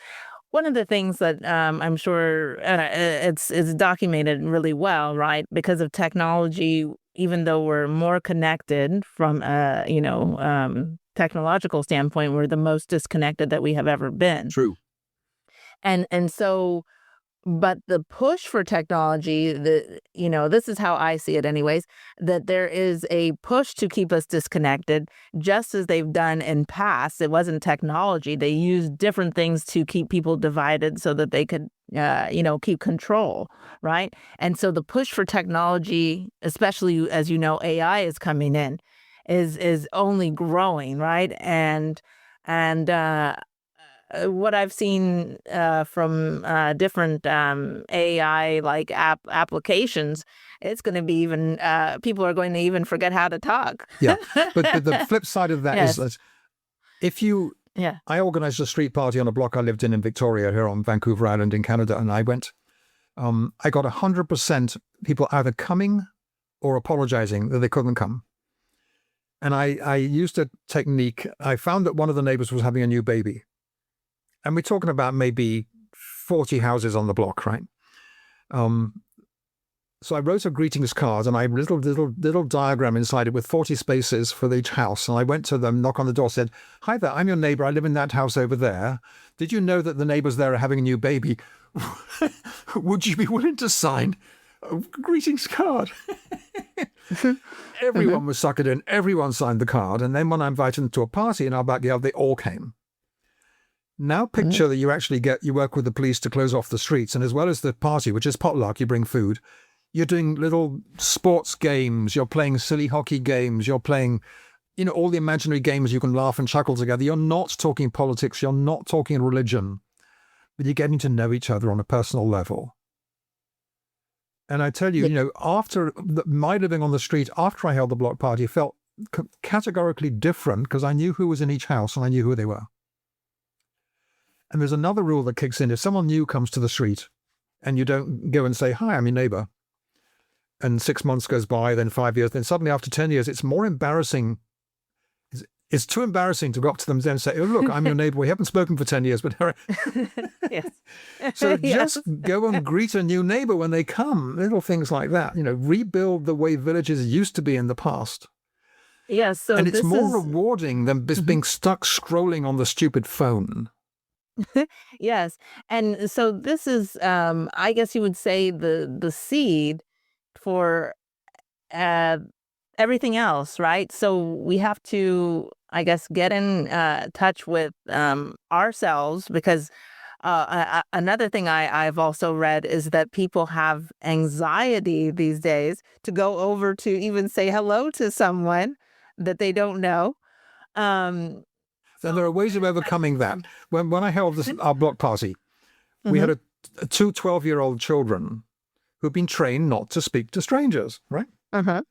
one of the things that I'm sure it's documented really well, right? Because of technology, even though we're more connected from technological standpoint, we're the most disconnected that we have ever been. True. And so, but the push for technology, this is how I see it anyways, that there is a push to keep us disconnected, just as they've done in past. It wasn't technology. They used different things to keep people divided so that they could, keep control, right? And so the push for technology, especially as you know, AI is coming in, is only growing, right? And what I've seen from different AI applications, it's going to be even people are going to even forget how to talk. Yeah, but the flip side of that is that if you, I organized a street party on a block I lived in Victoria here on Vancouver Island in Canada, and I went. I got 100% people either coming or apologizing that they couldn't come. And I used a technique. I found that one of the neighbors was having a new baby. And we're talking about maybe 40 houses on the block, right? So I wrote a greetings card and I little diagram inside it with 40 spaces for each house. And I went to them, knock on the door, said, "Hi there, I'm your neighbor. I live in that house over there. Did you know that the neighbors there are having a new baby? Would you be willing to sign a greetings card?" Everyone was suckered in. Everyone signed the card. And then when I invited them to a party in our backyard, they all came. Now picture that you work with the police to close off the streets. And as well as the party, which is potluck, you bring food, you're doing little sports games. You're playing silly hockey games. You're playing, all the imaginary games you can laugh and chuckle together. You're not talking politics. You're not talking religion, but you're getting to know each other on a personal level. And I tell you, after my living on the street, after I held the block party, felt categorically different because I knew who was in each house and I knew who they were. And there's another rule that kicks in. If someone new comes to the street and you don't go and say, hi, I'm your neighbor, and 6 months goes by, then 5 years, then suddenly after 10 years, it's more embarrassing. It's too embarrassing to go up to them and say, oh, look, I'm your neighbor. We haven't spoken for 10 years, but yes. So just go and greet a new neighbor when they come, little things like that, rebuild the way villages used to be in the past. Yes. So and it's more rewarding than just being stuck scrolling on the stupid phone. Yes. And so this is, I guess you would say the seed for everything else, right? So we have to, I guess, get in touch with ourselves, because another thing I've also read is that people have anxiety these days to go over to even say hello to someone that they don't know. So there are ways of overcoming that. When I held our block party, we had two 12-year-old children who'd been trained not to speak to strangers, right? Uh-huh.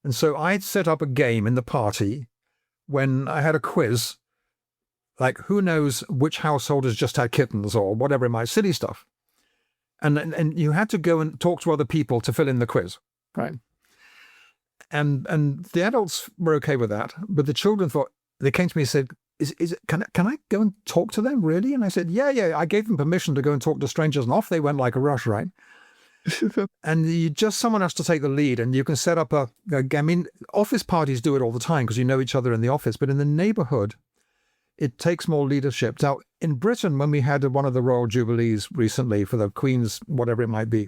And so I'd set up a game in the party when I had a quiz, like who knows which household has just had kittens or whatever it might, silly stuff. And you had to go and talk to other people to fill in the quiz, right? And the adults were okay with that, but the children thought, they came to me and said, can I go and talk to them, really? And I said, yeah. I gave them permission to go and talk to strangers, and off they went like a rush, right? And someone has to take the lead, and you can set up office parties do it all the time because you know each other in the office, but in the neighborhood, it takes more leadership. Now, in Britain, when we had one of the Royal Jubilees recently for the Queen's, whatever it might be,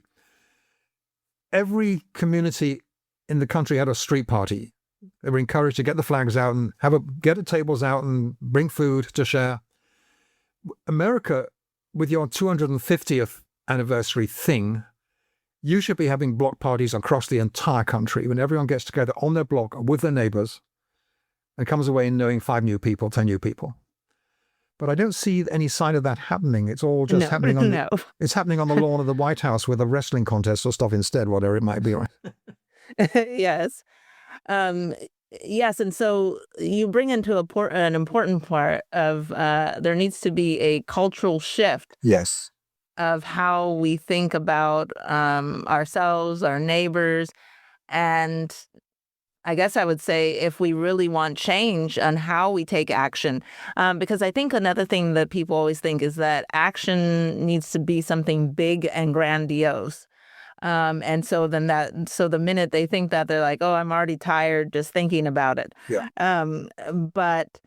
every community in the country had a street party. They were encouraged to get the flags out and get the tables out and bring food to share. America, with your 250th anniversary thing, you should be having block parties across the entire country when everyone gets together on their block with their neighbors and comes away knowing 5 new people, 10 new people. But I don't see any sign of that happening. It's all just happening on it's happening on the lawn of the White House with a wrestling contest or stuff instead, whatever it might be, right? Yes. Yes. And so you bring into an important part of there needs to be a cultural shift. Yes. Of how we think about ourselves, our neighbors. And I guess I would say if we really want change on how we take action, because I think another thing that people always think is that action needs to be something big and grandiose. And so the minute they think that, they're like, oh, I'm already tired just thinking about it. Yeah. But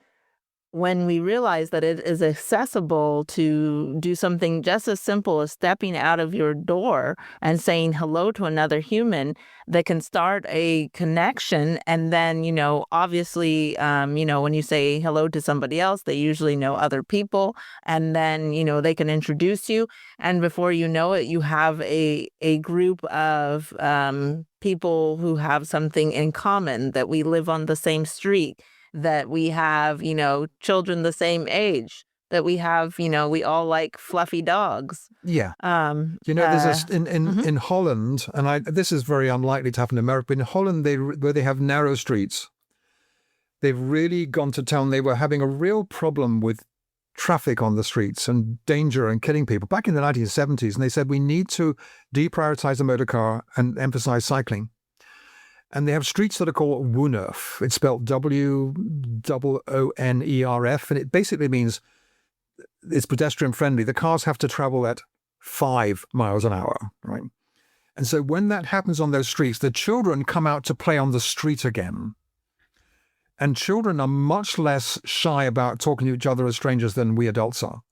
when we realize that it is accessible to do something just as simple as stepping out of your door and saying hello to another human, that can start a connection. And then, obviously, when you say hello to somebody else, they usually know other people, and then, they can introduce you. And before you know it, you have a group of people who have something in common, that we live on the same street, that we have, children the same age, that we have, we all like fluffy dogs. Yeah. There's in Holland, and this is very unlikely to happen in America, but in Holland, where they have narrow streets, they've really gone to town. They were having a real problem with traffic on the streets and danger and killing people back in the 1970s. And they said, we need to deprioritize the motor car and emphasize cycling. And they have streets that are called Woonerf. It's spelled Woonerf, and it basically means it's pedestrian friendly. The cars have to travel at 5 miles an hour, right? And so when that happens on those streets, the children come out to play on the street again. And children are much less shy about talking to each other as strangers than we adults are.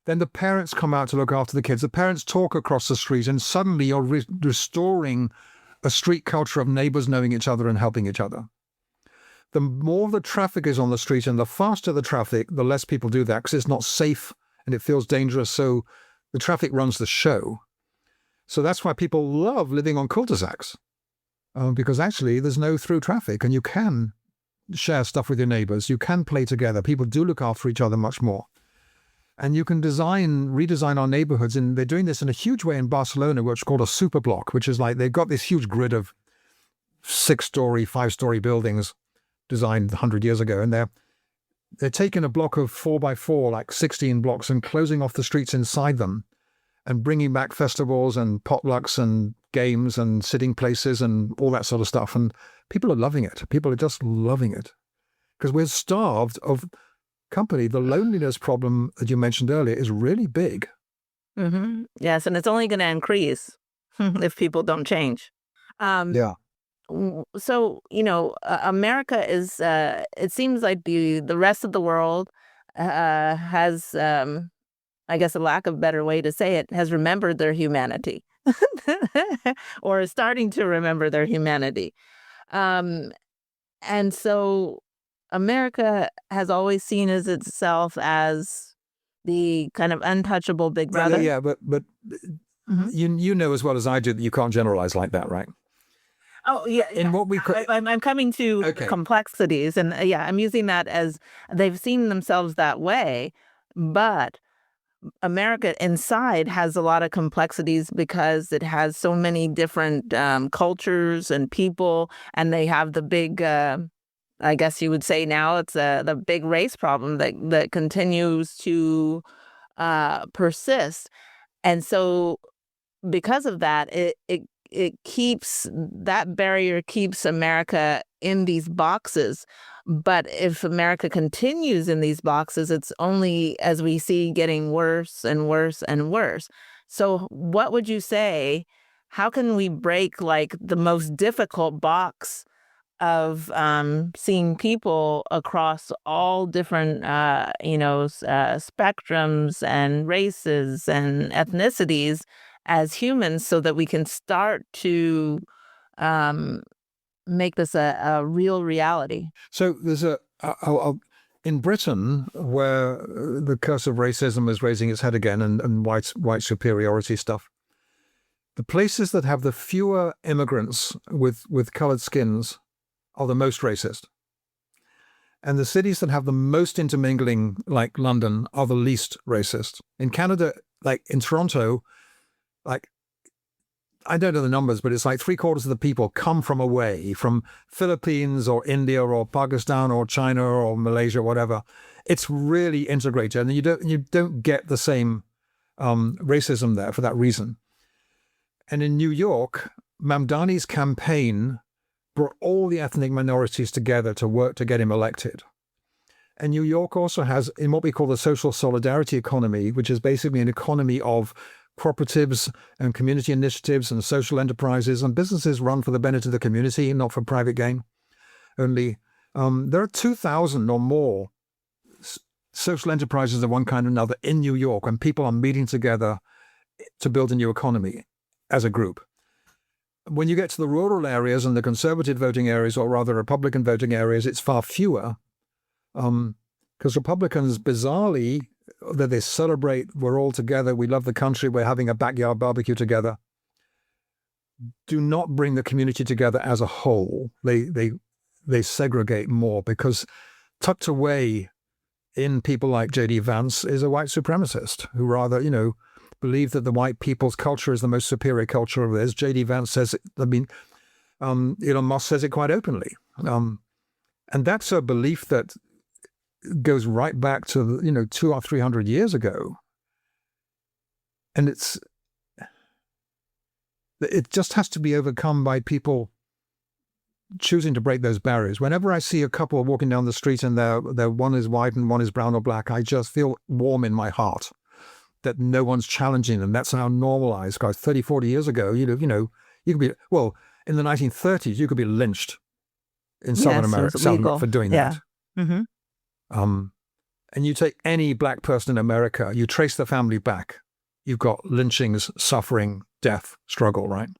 Then the parents come out to look after the kids. The parents talk across the street, and suddenly you're restoring a street culture of neighbors knowing each other and helping each other. The more the traffic is on the street and the faster the traffic, the less people do that because it's not safe and it feels dangerous. So the traffic runs the show. So that's why people love living on cul-de-sacs, because actually there's no through traffic and you can share stuff with your neighbors. You can play together. People do look after each other much more. And you can redesign our neighborhoods. And they're doing this in a huge way in Barcelona, which is called a super block, which is like they've got this huge grid of 6-story, 5-story buildings designed 100 years ago. And they're taking a block of 4x4, like 16 blocks, and closing off the streets inside them and bringing back festivals and potlucks and games and sitting places and all that sort of stuff. And people are loving it. People are just loving it because we're starved of company. The loneliness problem that you mentioned earlier is really big. Mm-hmm. Yes, and it's only going to increase if people don't change. Yeah. So, America is, it seems like the rest of the world has, I guess a lack of a better way to say it, has remembered their humanity or is starting to remember their humanity. And so America has always seen as itself as the kind of untouchable big brother. Yeah, but Mhm. you know as well as I do that you can't generalize like that, right? Oh, yeah. In what we I'm coming to Okay. complexities, and I'm using that as they've seen themselves that way, but America inside has a lot of complexities because it has so many different cultures and people, and they have the big, I guess you would say now it's the big race problem that continues to persist. And so because of that, it keeps that barrier keeps America in these boxes. But if America continues in these boxes, it's only, as we see, getting worse and worse and worse. So what would you say? How can we break like the most difficult box of seeing people across all different, spectrums and races and ethnicities as humans so that we can start to um, make this a real reality? So there's in Britain, where the curse of racism is raising its head again and white superiority stuff, the places that have the fewer immigrants with colored skins are the most racist. And the cities that have the most intermingling, like London, are the least racist. In Canada, like in Toronto, like I don't know the numbers, but it's like 3/4 of the people come from away, from Philippines or India or Pakistan or China or Malaysia, whatever. It's really integrated, and you don't get the same racism there for that reason. And in New York, Mamdani's campaign brought all the ethnic minorities together to work to get him elected. And New York also has, in what we call the social solidarity economy, which is basically an economy of cooperatives and community initiatives and social enterprises and businesses run for the benefit of the community, not for private gain only. There are 2,000 or more social enterprises of one kind or another in New York, and people are meeting together to build a new economy as a group. When you get to the rural areas and the conservative voting areas, or rather Republican voting areas, it's far fewer. Because Republicans, bizarrely, that they celebrate, we're all together, we love the country, we're having a backyard barbecue together, do not bring the community together as a whole. They segregate more because tucked away in people like J.D. Vance is a white supremacist who rather, believe that the white people's culture is the most superior culture of theirs. J.D. Vance says it, Elon Musk says it quite openly. And that's a belief that goes right back to 200 or 300 years ago, and it just has to be overcome by people choosing to break those barriers. Whenever I see a couple walking down the street and they're one is white and one is brown or black, I just feel warm in my heart that no one's challenging them. That's now normalized. Guys, 30, 40 years ago, you could be, well, in the 1930s, you could be lynched in Southern America for doing that. Mm-hmm. And you take any black person in America, you trace the family back, you've got lynchings, suffering, death, struggle, right?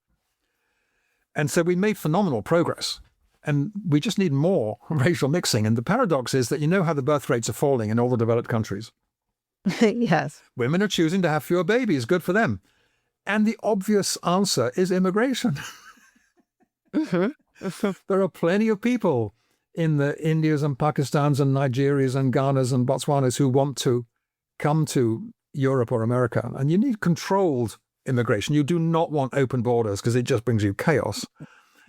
And so we made phenomenal progress, and we just need more racial mixing. And the paradox is that how the birth rates are falling in all the developed countries. Yes. Women are choosing to have fewer babies, good for them. And the obvious answer is immigration. Mm-hmm. There are plenty of people in the Indias and Pakistans and Nigerias and Ghanas and Botswanas who want to come to Europe or America, and you need controlled immigration. You do not want open borders because it just brings you chaos.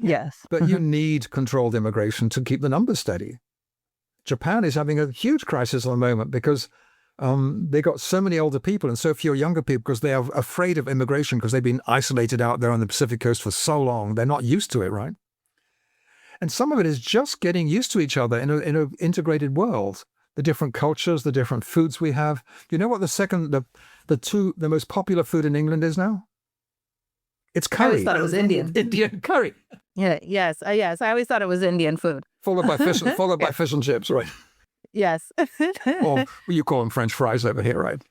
Yes. But you need controlled immigration to keep the numbers steady. Japan is having a huge crisis at the moment because they got so many older people and so few younger people because they are afraid of immigration because they've been isolated out there on the Pacific coast for so long. They're not used to it, right? And some of it is just getting used to each other in an integrated world. The different cultures, the different foods we have. Do you know what the most popular food in England is now? It's curry. I always thought it was Indian. Indian curry. Yes. I always thought it was Indian food. Followed by fish and chips, right? Yes. Or you call them French fries over here, right?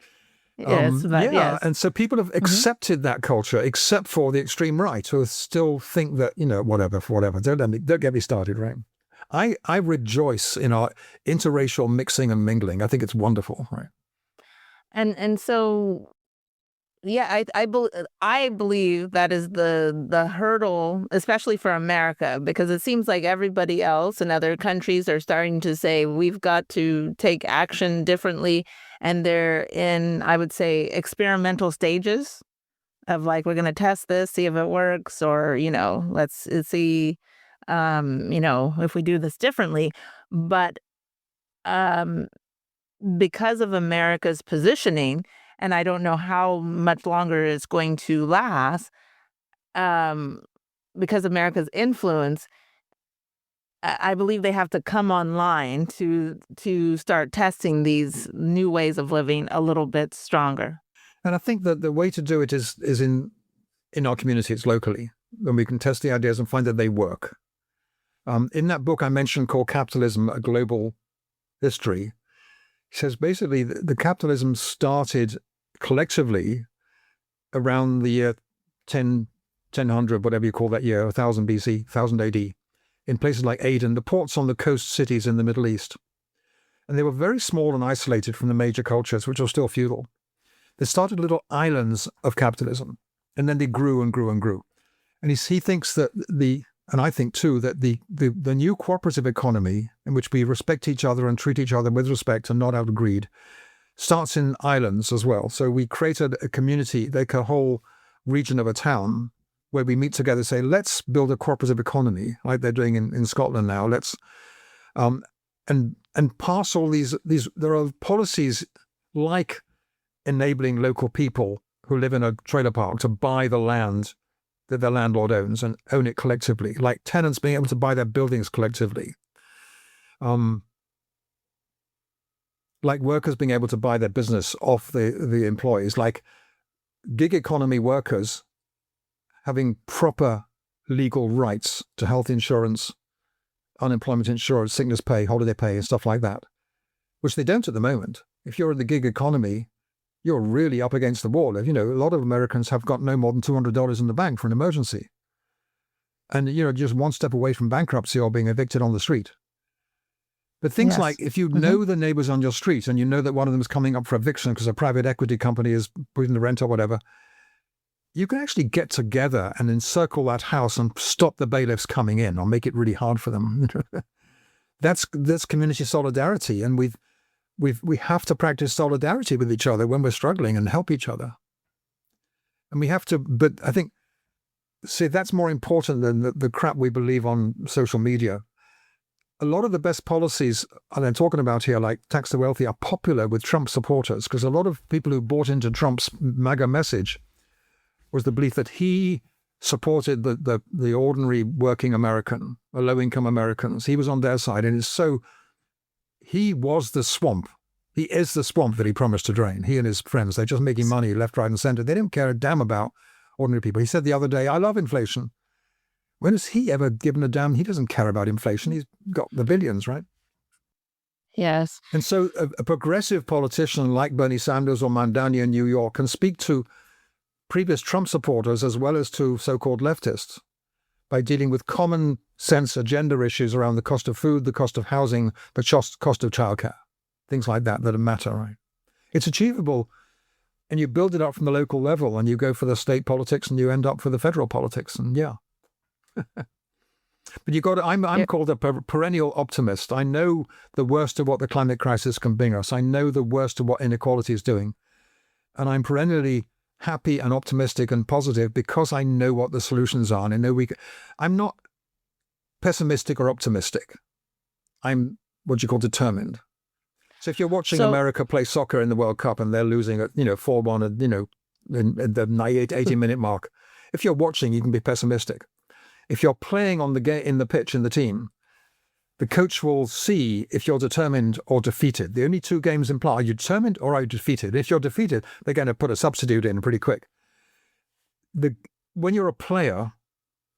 Yes, but yes. And so people have accepted that culture, except for the extreme right, who still think that, whatever. Don't get me started, right? I rejoice in our interracial mixing and mingling. I think it's wonderful, right? And so, yeah, I believe that is the hurdle, especially for America, because it seems like everybody else in other countries are starting to say we've got to take action differently. And they're in, I would say, experimental stages of like, we're going to test this, see if it works, or, let's see, if we do this differently. But because of America's positioning, and I don't know how much longer it's going to last, because of America's influence, I believe they have to come online to start testing these new ways of living a little bit stronger. And I think that the way to do it is in our communities locally, when we can test the ideas and find that they work. In that book I mentioned called Capitalism, A Global History, it says basically the capitalism started collectively around the year 1000, whatever you call that year, 1000 BC, 1000 AD. In places like Aden, the ports on the coast cities in the Middle East. And they were very small and isolated from the major cultures, which were still feudal. They started little islands of capitalism, and then they grew and grew and grew. And he thinks that and I think too, that the new cooperative economy, in which we respect each other and treat each other with respect and not out of greed, starts in islands as well. So we created a community, like a whole region of a town, where we meet together, say, let's build a cooperative economy, like they're doing in Scotland now. Let's and pass all these. There are policies like enabling local people who live in a trailer park to buy the land that their landlord owns and own it collectively, like tenants being able to buy their buildings collectively, like workers being able to buy their business off the employees, like gig economy workers having proper legal rights to health insurance, unemployment insurance, sickness pay, holiday pay, and stuff like that, which they don't at the moment. If you're in the gig economy, you're really up against the wall. A lot of Americans have got no more than $200 in the bank for an emergency. And, just one step away from bankruptcy or being evicted on the street. But things like, if you know the neighbors on your street and you know that one of them is coming up for eviction because a private equity company is putting the rent or whatever, you can actually get together and encircle that house and stop the bailiffs coming in or make it really hard for them. That's community solidarity. And we have to practice solidarity with each other when we're struggling and help each other. And we have to, but I think, that's more important than the crap we believe on social media. A lot of the best policies I'm talking about here, like tax the wealthy, are popular with Trump supporters because a lot of people who bought into Trump's MAGA message was the belief that he supported the ordinary working American, or low-income Americans. He was on their side, and he was the swamp. He is the swamp that he promised to drain. He and his friends, they're just making money left, right, and center. They don't care a damn about ordinary people. He said the other day, "I love inflation." When has he ever given a damn? He doesn't care about inflation. He's got the billions, right? Yes. And so a progressive politician like Bernie Sanders or Mandani in New York can speak to previous Trump supporters as well as to so-called leftists by dealing with common sense agenda issues around the cost of food, the cost of housing, the cost of childcare, things like that matter, right? It's achievable, and you build it up from the local level, and you go for the state politics, and you end up for the federal politics, and yeah. But I'm called a perennial optimist. I know the worst of what the climate crisis can bring us. I know the worst of what inequality is doing. And I'm perennially happy and optimistic and positive because I know what the solutions are. And I know I'm not pessimistic or optimistic. I'm what you call determined. So if you're watching America play soccer in the World Cup and they're losing at 4-1 at in the 80-minute mark, if you're watching, you can be pessimistic. If you're playing on in the pitch in the team, the coach will see if you're determined or defeated. The only two games imply, are you determined or are you defeated? If you're defeated, they're going to put a substitute in pretty quick. When you're a player,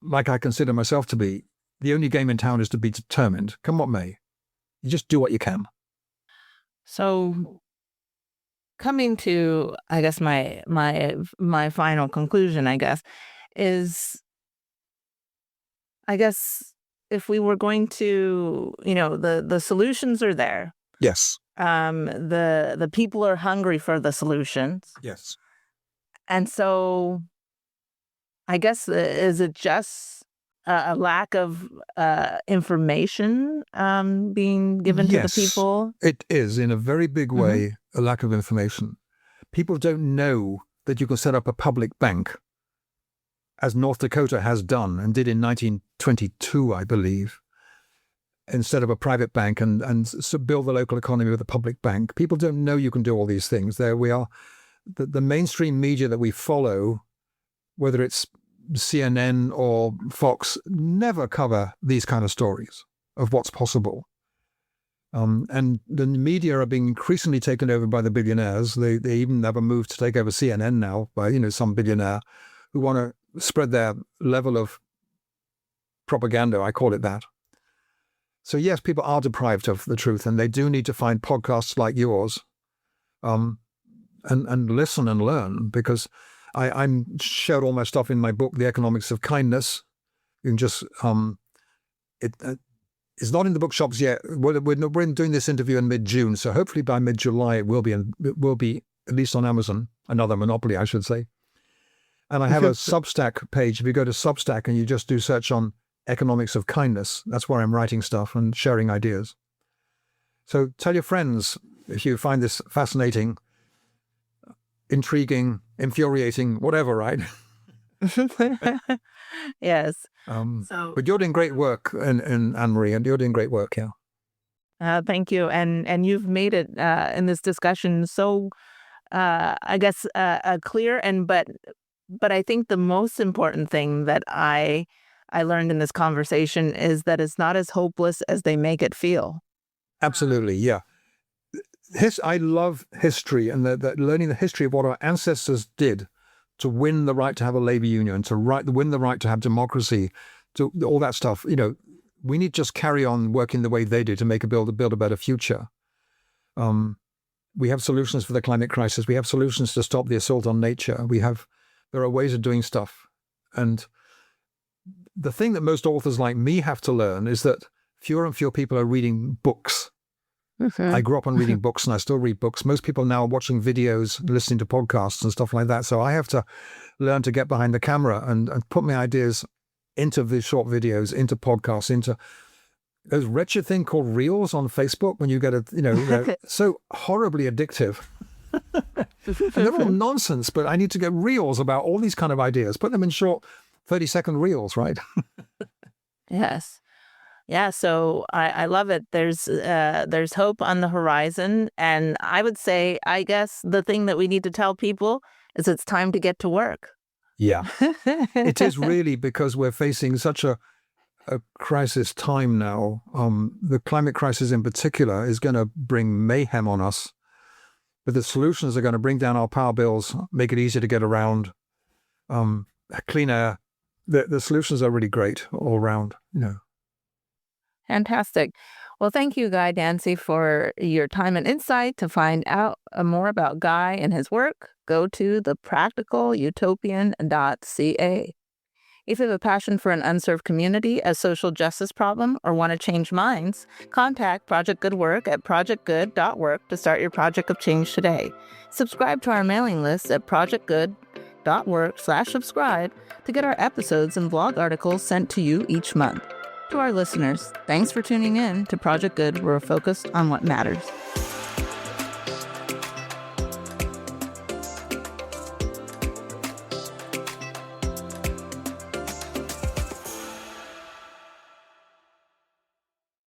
like I consider myself to be, the only game in town is to be determined. Come what may. You just do what you can. So coming to, I guess, my final conclusion, I guess, is, I guess, if we were going to, the solutions are there. Yes. The people are hungry for the solutions. Yes. And so I guess, is it just a lack of information being given to the people? It is, in a very big way, a lack of information. People don't know that you can set up a public bank, as North Dakota has done and did in 1922, I believe, instead of a private bank, and so build the local economy with a public bank. People don't know you can do all these things. There we are. The mainstream media that we follow, whether it's CNN or Fox, never cover these kind of stories of what's possible. And the media are being increasingly taken over by the billionaires. They even have a move to take over CNN now by some billionaire who want to spread their level of propaganda. I call it that. So yes, people are deprived of the truth, and they do need to find podcasts like yours, and listen and learn, because I shared all my stuff in my book, The Economics of Kindness. You can just it's not in the bookshops yet. We're doing this interview in mid-June, so hopefully by mid-July it will be at least on Amazon. Another monopoly, I should say. And I have a Substack page. If you go to Substack and you just do search on Economics of Kindness, that's where I'm writing stuff and sharing ideas. So tell your friends if you find this fascinating, intriguing, infuriating, whatever, right? Yes. But you're doing great work, and Annmarie, and you're doing great work, yeah. Thank you. And you've made it in this discussion so, I guess, clear. But I think the most important thing that I learned in this conversation is that it's not as hopeless as they make it feel. Absolutely, yeah. I love history, and learning the history of what our ancestors did to win the right to have a labor union, to win the right to have democracy, to all that stuff. We need to just carry on working the way they did to build a better future. We have solutions for the climate crisis. We have solutions to stop the assault on nature. There are ways of doing stuff. And the thing that most authors like me have to learn is that fewer and fewer people are reading books. I grew up on reading books, and I still read books. Most people now are watching videos, listening to podcasts and stuff like that. So I have to learn to get behind the camera and put my ideas into the short videos, into podcasts, into those wretched thing called Reels on Facebook, when you get they're so horribly addictive. And they're all nonsense, but I need to get Reels about all these kind of ideas, put them in short 30-second Reels, right? Yes. Yeah, so I love it. There's hope on the horizon. And I would say, I guess, the thing that we need to tell people is it's time to get to work. Yeah, it is really, because we're facing such a crisis time now. The climate crisis in particular is going to bring mayhem on us. But the solutions are going to bring down our power bills, make it easier to get around, clean air. The solutions are really great all around, Fantastic. Well, thank you, Guy Dauncey, for your time and insight. To find out more about Guy and his work, go to thepracticalutopian.ca. If you have a passion for an unserved community, a social justice problem, or want to change minds, contact Project Good Work at projectgood.work to start your project of change today. Subscribe to our mailing list at projectgood.work/subscribe to get our episodes and blog articles sent to you each month. To our listeners, thanks for tuning in to Project Good, where we're focused on what matters.